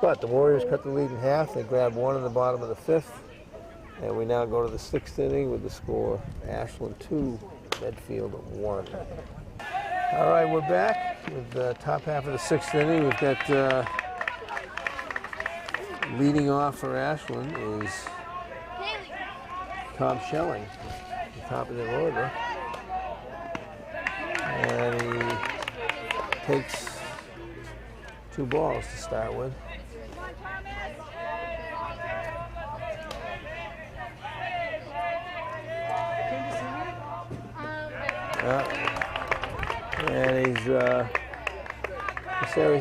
but the Warriors cut the lead in half. They grab 1 in the bottom of the 5th. And we now go to the 6th inning with the score Ashland 2, Medfield 1. All right, we're back with the top half of the 6th inning. We've got leading off for Ashland is Tom Schelling, at the top of the order. And he takes 2 balls to start with. And he's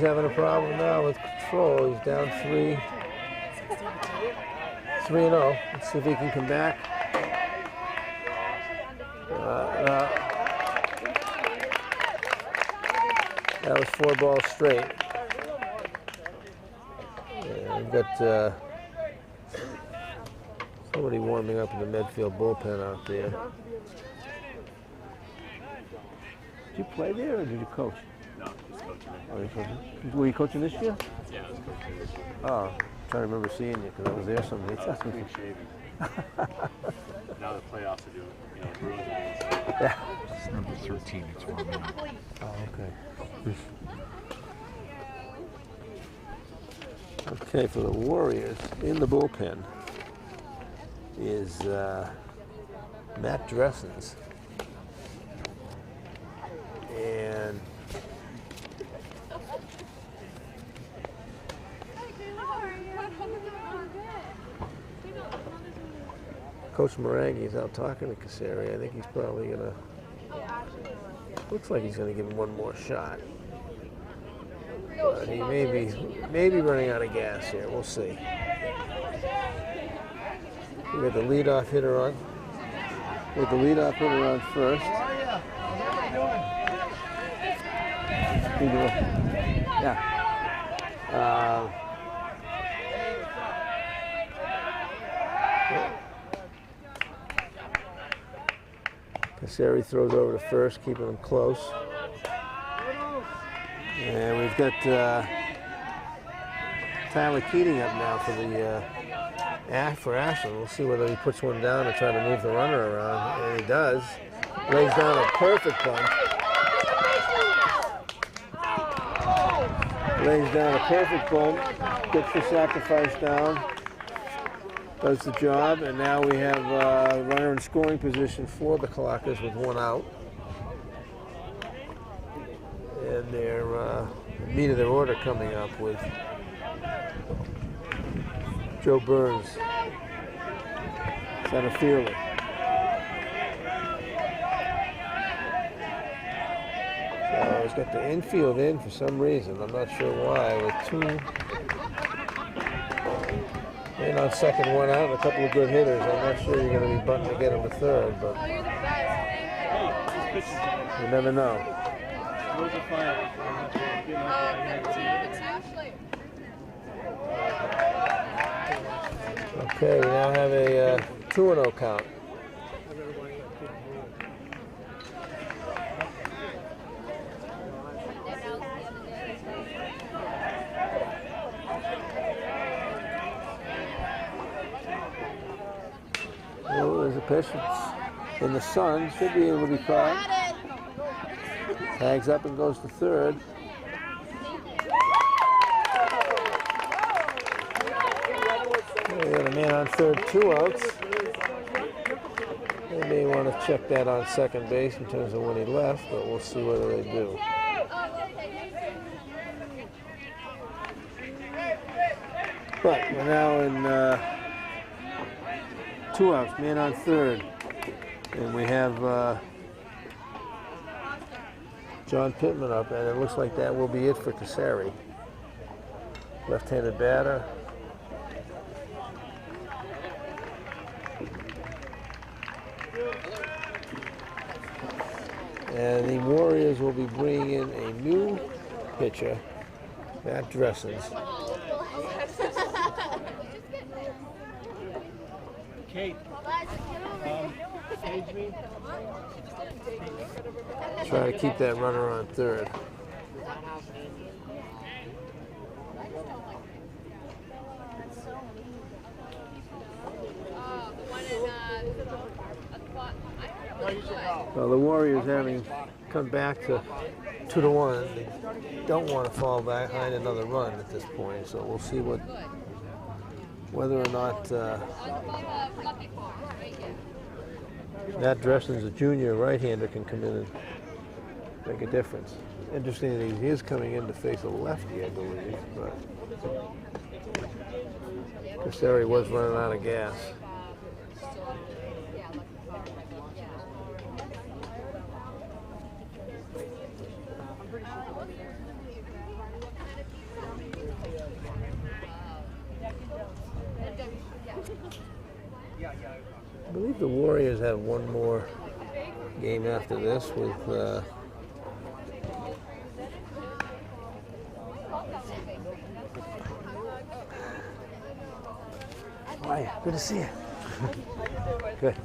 having a problem now with control. He's down 3-0. Let's see if he can come back. That was 4 balls straight. And we've got somebody warming up in the Medfield bullpen out there. Did you play there or did you coach? No, just coaching. Oh, you coaching? Were you coaching this year? Yeah, I was coaching this year. Oh, I'm trying to remember seeing you because I was there some days. I was clean shaven. Now the playoffs are doing, Bruins are doing so. Yeah. It's number 13. It's warming up. Oh, okay. Okay, for the Warriors, in the bullpen is Matt Dressens. And Coach Morangi's out talking to Cassari. I think he's probably going to, looks like he's going to give him one more shot. But he may be running out of gas here. We'll see. We got the leadoff hitter on. with the leadoff hitter on first. Yeah. Casseri throws over to first, keeping them close. And we've got Tyler Keating up now for the for Ashland. We'll see whether he puts one down and try to move the runner around. And he does. Lays down a perfect bunt. Lays down a perfect bunt. Gets the sacrifice down. Does the job. And now we have a runner in scoring position for the Clockers with one out. And their meat of their order coming up with Joe Burns, center fielder. So he's got the infield in for some reason. I'm not sure why. With two in on second, one out, and a couple of good hitters. I'm not sure you're going to be bunting to get him to third, but you never know. Okay, we now have a 2-0 count. Oh, there's a pitch. It's in the sun. Should be able to be caught. Tags up and goes to third. We got a man on third, 2 outs. They may want to check that on second base in terms of when he left, but we'll see whether they do. But we're now in 2 outs, man on third. And we have John Pittman up, and it looks like that will be it for Casseri. Left-handed batter. And the Warriors will be bringing in a new pitcher, Matt Dressens. Kate, page me. Try to keep that runner on third. Well, the Warriors having come back to 2-1, they don't want to fall behind another run at this point. So we'll see whether or not Matt Dressens, a junior right-hander, can come in and make a difference. Interesting that he is coming in to face a lefty, I believe, but Casseri was running out of gas. I believe the Warriors have one more game after this with Hi, good to see you. Good.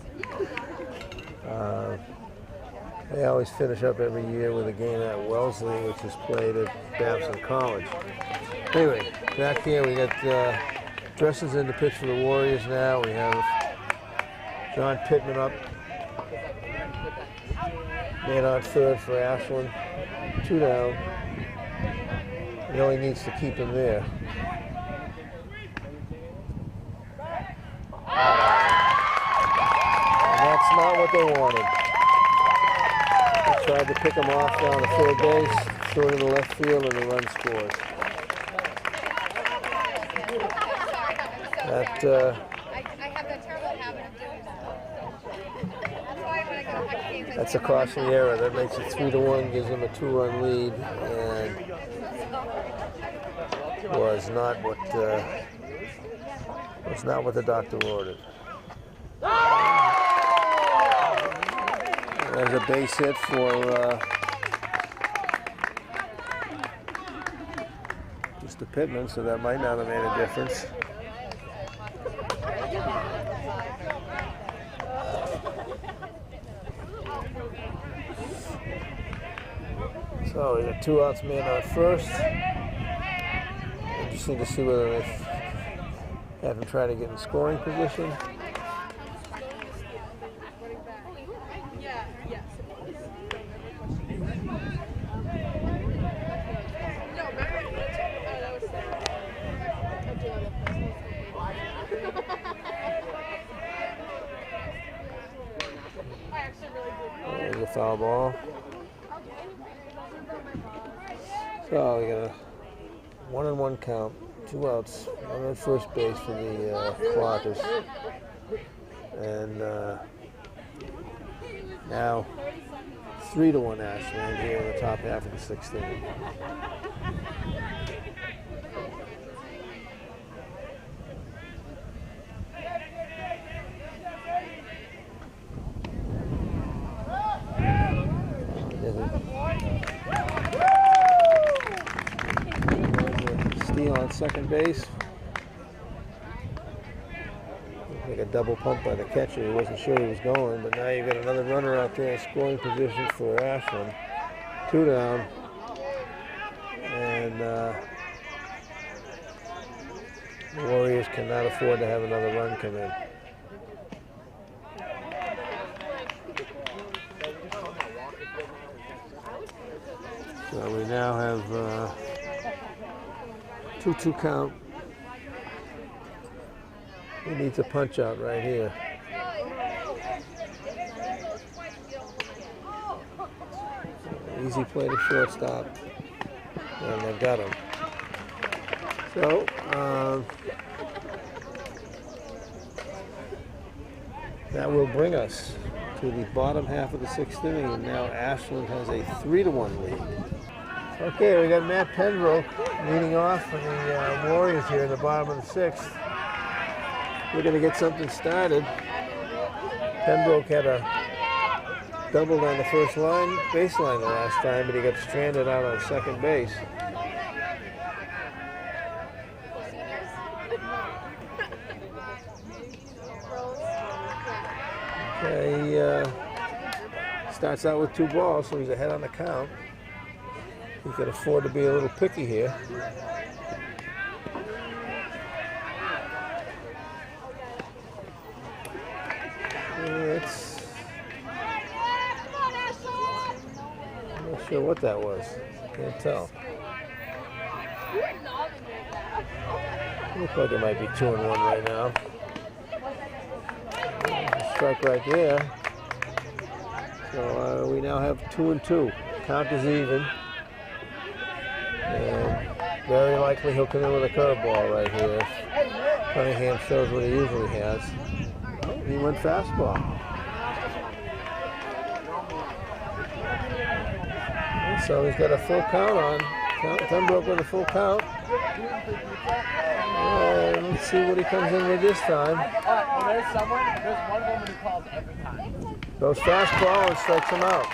They always finish up every year with a game at Wellesley, which is played at Babson College. Anyway, back here we got Dressens in the pitch for the Warriors now. We have John Pittman up. Man on third for Ashland. 2 down. He only needs to keep him there. And that's not what they wanted. They tried to pick him off down to third base, threw it in the left field, and the run scores. That, I have that terrible habit of doing that. That's why when I go to hockey games, that's a cautionary error. That makes it 3-1, gives them a 2-run lead, and was not what the doctor ordered. There's a base hit for Mr. Pittman, so that might not have made a difference. So we got 2 outs, man on first. Interesting to see whether they have him try to get in scoring position. There's a foul ball. So we got a 1-1 count, 2 outs, one on first base for the Clockers. And now 3-1 Ashland here in the top half of the 6th inning. Steele on second base. Like a double pump by the catcher. He wasn't sure he was going, but now you've got another runner out there in scoring position for Ashland. 2 down. And the Warriors cannot afford to have another run come in. So we now have 2-2 count. He needs a punch out right here. Easy play to shortstop, and they've got him. So that will bring us to the bottom half of the 6th inning, and now Ashland has a 3-1 lead. Okay, we got Matt Pembroke leading off for the Warriors here in the bottom of the 6th. We're going to get something started. Pembroke had a double on the first baseline the last time, but he got stranded out on second base. Okay, he starts out with 2 balls, so he's ahead on the count. He can afford to be a little picky here. I'm not sure what that was. Can't tell. Looks like it might be 2-1 right now. Strike right there. So we now have 2-2. Count is even. And very likely he'll come in with a curveball right here. Cunningham shows what he usually has. Oh, he went fastball. And so he's got a full count on. Pembroke with a full count. And let's see what he comes in with this time. Well, there's one woman who calls every time. Goes fastball and strikes him out.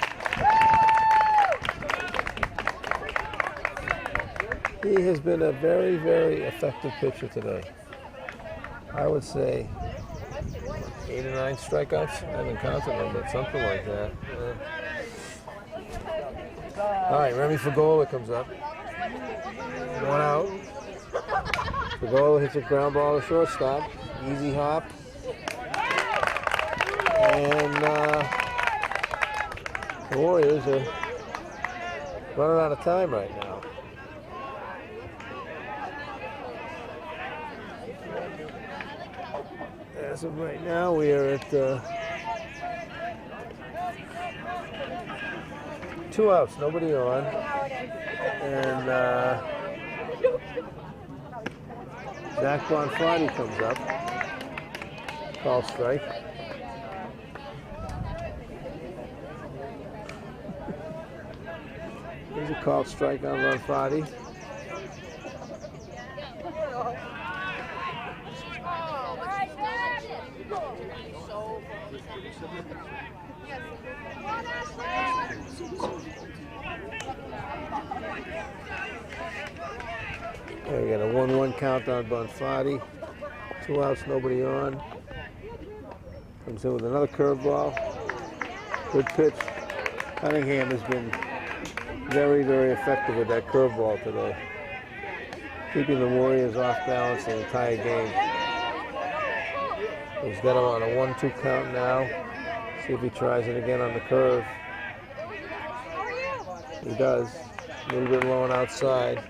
He has been a very, very effective pitcher today. I would say 8 or 9 strikeouts. I haven't counted them, but something like that. All right, Remy Fagola comes up. 1 out. Fagola hits a ground ball to shortstop. Easy hop. And the Warriors are running out of time right now. As of right now, we are at 2 outs, nobody on. And Zach Bonfatti comes up. Call strike. There's a called strike on Bonfatti. There we got a 1-1 count on Bonfatti. 2 outs, nobody on. Comes in with another curveball. Good pitch. Cunningham has been very, very effective with that curveball today, keeping the Warriors off balance the entire game. He's got him on a 1-2 count now. See if he tries it again on the curve. He does. A little bit low and outside.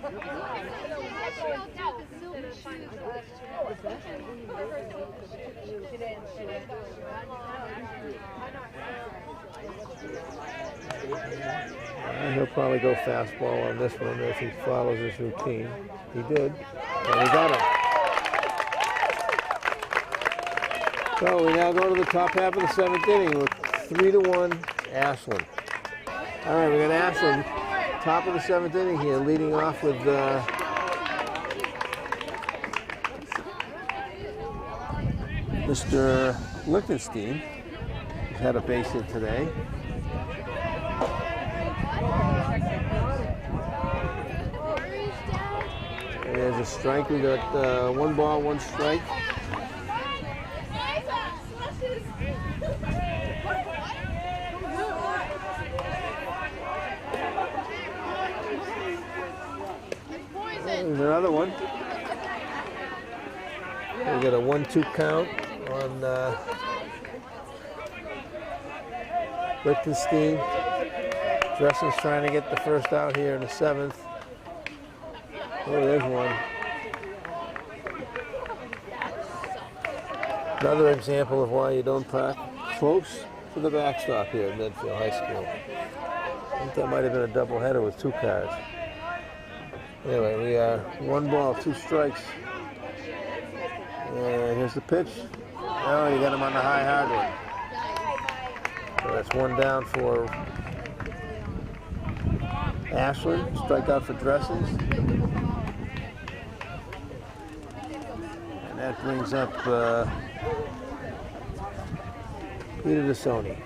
And he'll probably go fastball on this one if he follows his routine. He did, and he got him. So we now go to the top half of the 7th inning with 3-1 Ashland. All right, we got Ashland, top of the 7th inning here, leading off with Mr. Lichtenstein. He's had a base hit today. There's a strike. We got 1 ball, 1 strike. There's another one. We got a 1-2 count on Lichtenstein. Dressen's trying to get the first out here in the 7th. Oh, there's one. Another example of why you don't park close to the backstop here at Medfield High School. I think that might have been a doubleheader with 2 cars. Anyway, we are 1 ball, 2 strikes. And here's the pitch. Oh, you got him on the high hard one. So that's 1 down for Ashland. Strikeout for Dressens. And that brings up Peter DeSoni.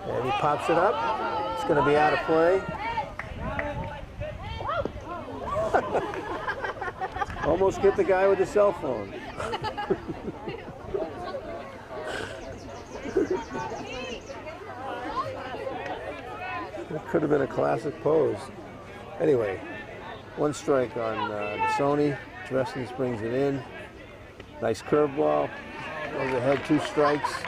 And he pops it up. It's going to be out of play. Almost get the guy with the cell phone. It could have been a classic pose. Anyway, 1 strike on DeSoni. Dressens brings it in. Nice curveball. Goes ahead, 2 strikes.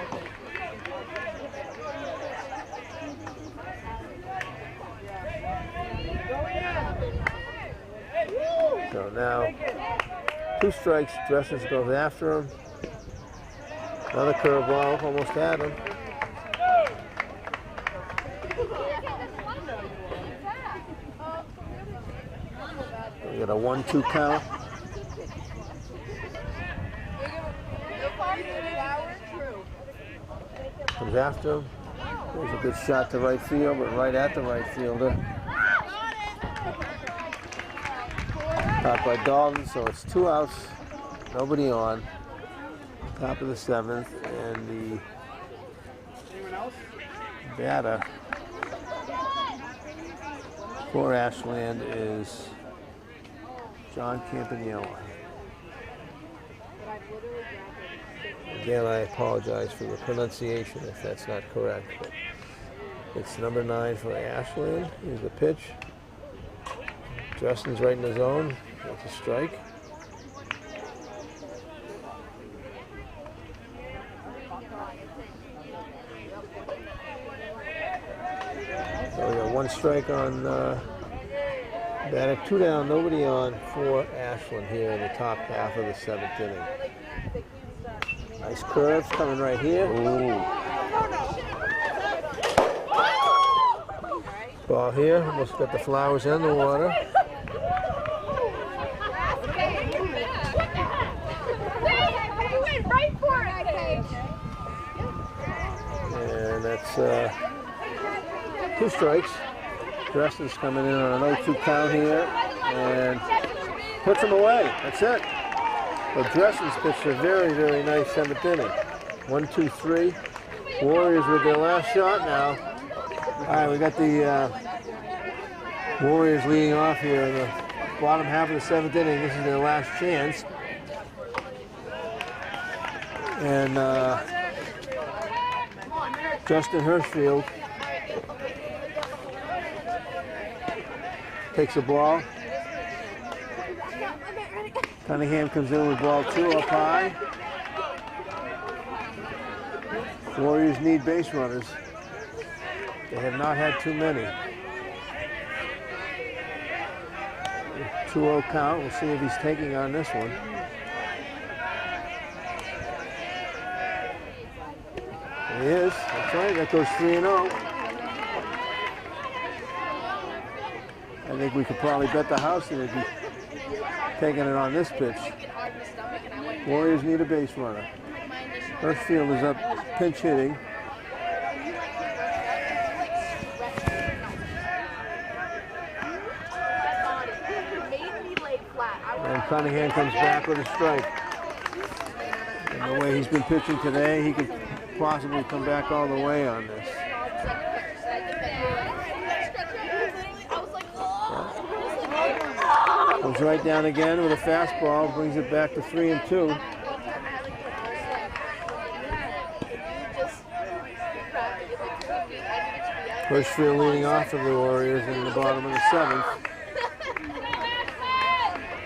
So now, 2 strikes. Dressens goes after him. Another curveball, almost had him. We got a 1-2 count. Comes after him. There's a good shot to right field, but right at the right fielder. Caught by Dalton, so it's 2 outs, nobody on. Top of the 7th, and the batter for Ashland is John Campagnolo. Again, I apologize for the pronunciation if that's not correct, but it's number 9 for Ashland. Here's the pitch. Dressen's right in the zone. That's a strike. So we got 1 strike on batter, 2 down, nobody on for Ashland here in the top half of the 7th inning. Nice curve coming right here. Ooh. Ball here, almost got the flowers and the water. And that's 2 strikes. Dressen's coming in on an 0-2 count here and puts him away. That's it. But Dressen's pitched a very, very nice 7th inning. 1, 2, 3. Warriors with their last shot now. All right, we got the Warriors leading off here in the bottom half of the 7th inning. This is their last chance. And Justin Hirschfield takes a ball. Cunningham comes in with ball 2 up high. Warriors need base runners. They have not had too many. 2-0 count. We'll see if he's taking on this one. He is. That's right. That goes 3-0. I think we could probably bet the house that he'd be taking it on this pitch. Warriors need a base runner. Hirschfield is up pinch hitting. And Cunningham comes back with a strike. And the way he's been pitching today, he could possibly come back all the way on this. Comes right down again with a fastball, brings it back to 3-2. Hirschfield leading off for the Warriors in the bottom of the 7th.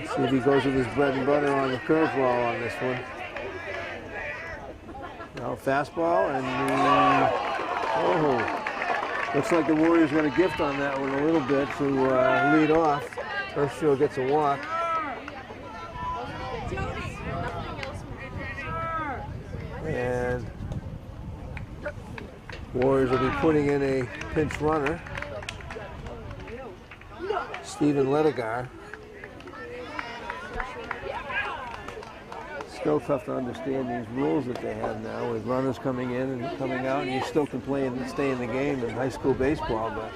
Let's see if he goes with his bread and butter on the curveball on this one. Now fastball and looks like the Warriors got a gift on that one a little bit to lead off. Hirschfield gets a walk. And Warriors will be putting in a pinch runner, Stephen Ledigar. Still tough to understand these rules that they have now with runners coming in and coming out, and you still can play and stay in the game in high school baseball. But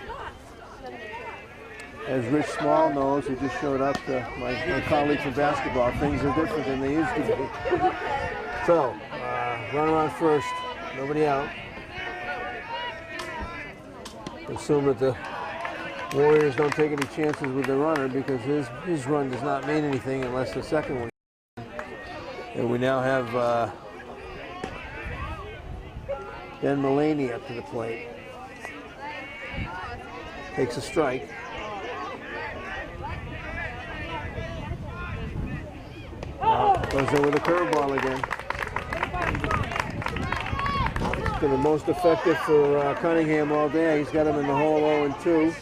as Rich Small knows, who just showed up to my colleague from basketball, things are different than they used to be. So, runner on first, nobody out. Assume that the Warriors don't take any chances with the runner because his run does not mean anything unless the second one. And we now have Ben Mulaney up to the plate. Takes a strike. Goes in with a curveball again. It's been the most effective for Cunningham all day. He's got him in the hole 0-2.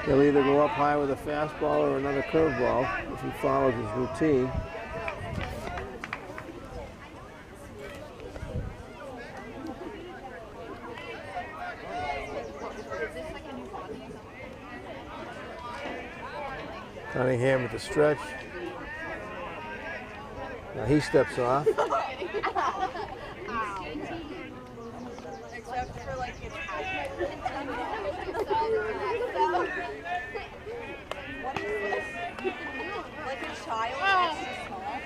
He'll either go up high with a fastball or another curveball if he follows his routine. Cunningham with the stretch. Now he steps off. Except for like his what is this? Like a child that's too small?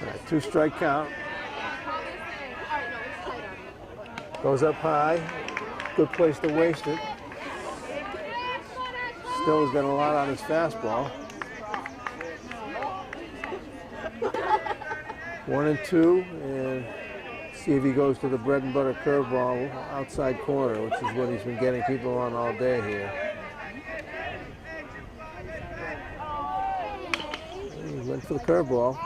All right, 2-strike count. Goes up high. Good place to waste it. Still has got a lot on his fastball. 1-2, and see if he goes to the bread and butter curveball outside corner, which is what he's been getting people on all day here. He went for the curveball.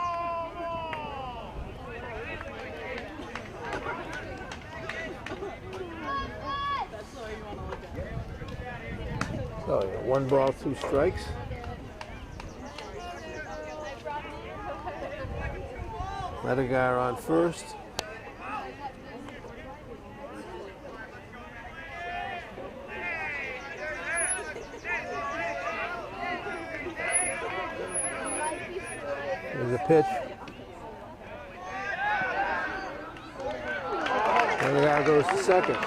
So, 1 ball, 2 strikes. Ledigar on first. There's a pitch. Ledigar goes to second.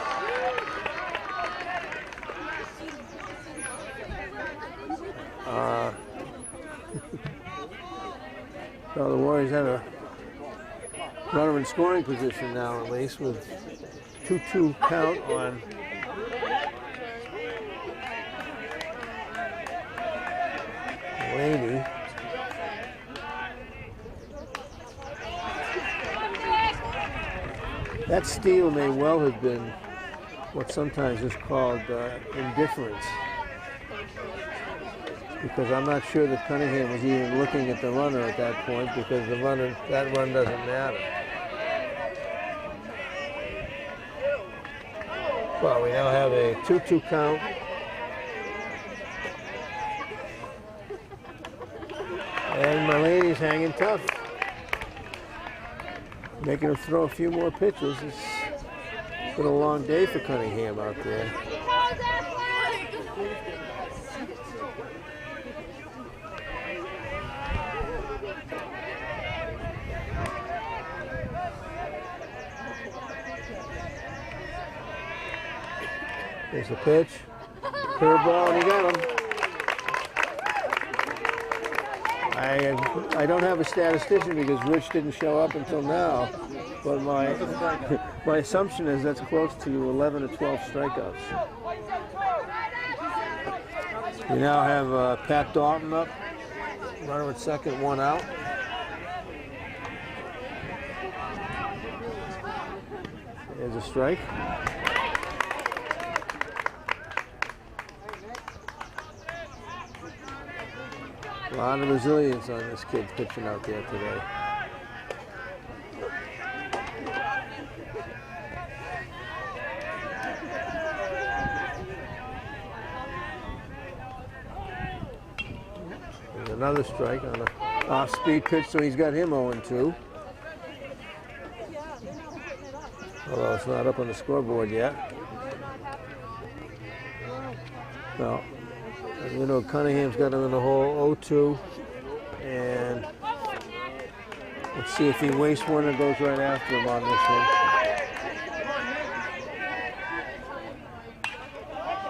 So the Warriors have a runner in scoring position now, at least, with 2-2 count on Laney. That steal may well have been what sometimes is called indifference, because I'm not sure that Cunningham was even looking at the runner at that point, because that run doesn't matter. Well, we now have a 2-2 count. And Mulaney's hanging tough, making him throw a few more pitches. It's been a long day for Cunningham out there. There's the pitch, curveball, and he got him. I don't have a statistician because Rich didn't show up until now, but my assumption is that's close to 11 to 12 strikeouts. We now have Pat Dalton up, runner at second, one out. There's a strike. A lot of resilience on this kid pitching out there today. There's another strike on an off-speed pitch, so he's got him 0-2. Although it's not up on the scoreboard yet. No. You know, Cunningham's got him in the hole 0-2, and let's see if he wastes one or goes right after him on this one.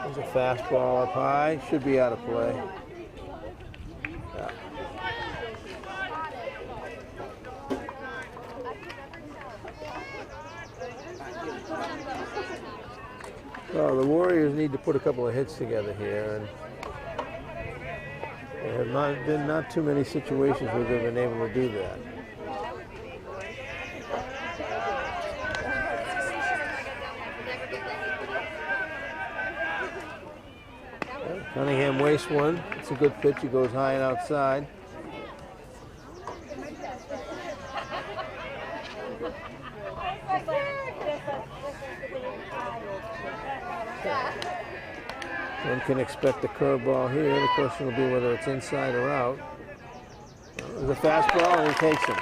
There's a fastball up high, should be out of play. Yeah. So the Warriors need to put a couple of hits together here, and there have been not too many situations where they've been able to do that. Cunningham wastes one. It's a good pitch. He goes high and outside. One can expect a curveball here. The question will be whether it's inside or out. There's a fastball, and he takes him.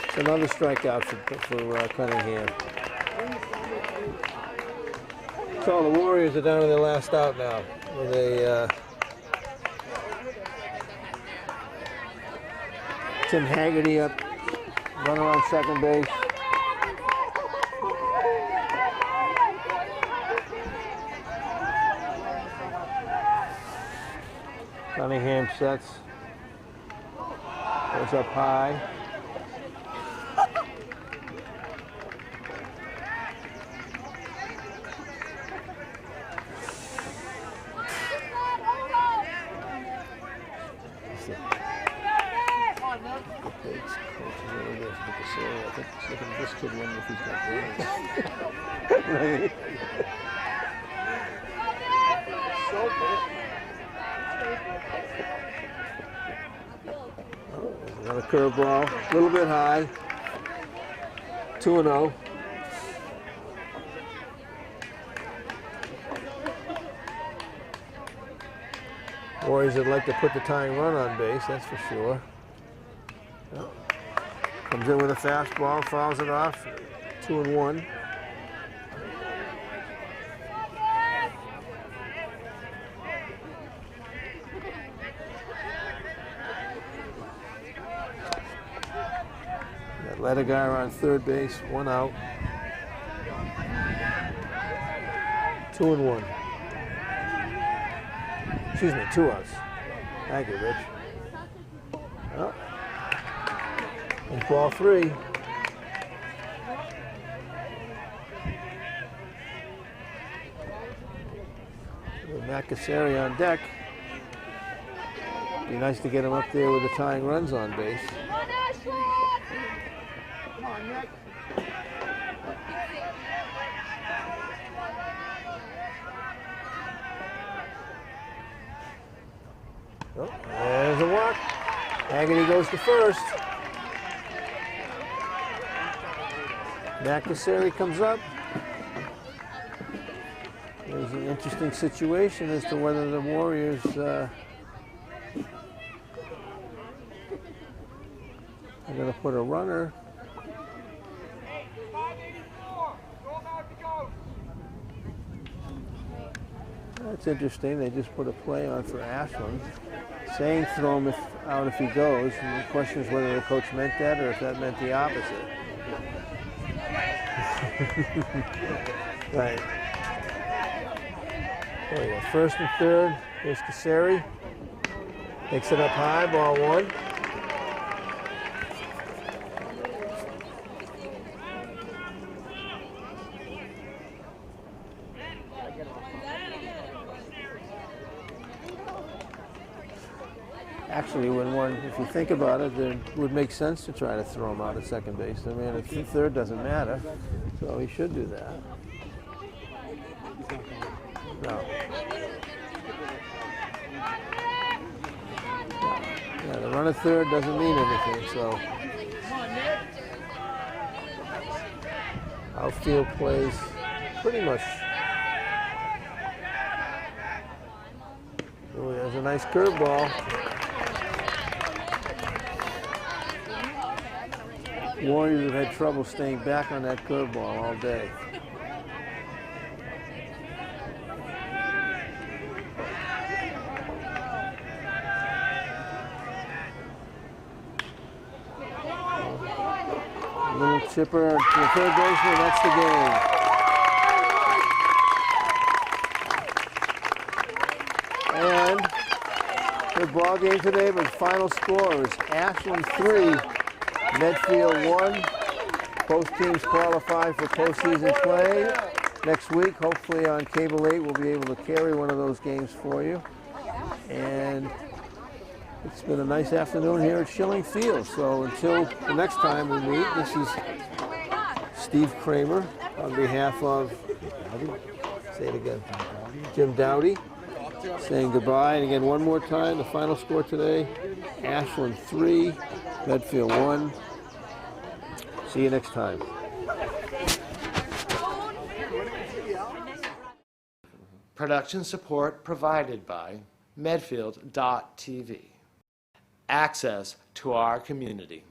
It's another strikeout for Cunningham. So the Warriors are down to their last out now with a Tim Haggerty up, runner on second base. Cunningham sets, goes up high. Look at this kid wonder if he's got brains. Another curveball, a little bit high. 2-0. Warriors would like to put the tying run on base, that's for sure. Well, comes in with a fastball, fouls it off. 2-1. Ledigar on third base, one out. 2-1. Excuse me, 2 outs. Thank you, Rich. Oh. And ball 3. With Matt Cassari on deck. Be nice to get him up there with the tying runs on base. Come on, Nick. Oh, there's a walk. Haggerty goes to first. Matt Cassari comes up. There's an interesting situation as to whether the Warriors are going to put a runner. That's interesting. They just put a play on for Ashland, saying throw him out if he goes. And the question is whether the coach meant that or if that meant the opposite. Right. There we go. First and third. Here's Cassari. Takes it up high, ball 1. Actually, if you think about it, it would make sense to try to throw him out at second base. I mean, if the third doesn't matter, so he should do that. No. Yeah, the run at third doesn't mean anything, so outfield plays pretty much. Oh, there's a nice curveball. Warriors have had trouble staying back on that curveball all day. A little chipper to the third baseman, that's the game. And good ball game today, but final score is Ashland 3, Medfield 1. Both teams qualify for postseason play. Next week, hopefully on Cable 8, we'll be able to carry one of those games for you. And it's been a nice afternoon here at Schilling Field. So until the next time we meet, this is Steve Kramer on behalf of, say it again, Jim Dowdy, saying goodbye. And again, one more time, the final score today, Ashland 3, Medfield 1. See you next time. Production support provided by Medfield.tv. Access to our community.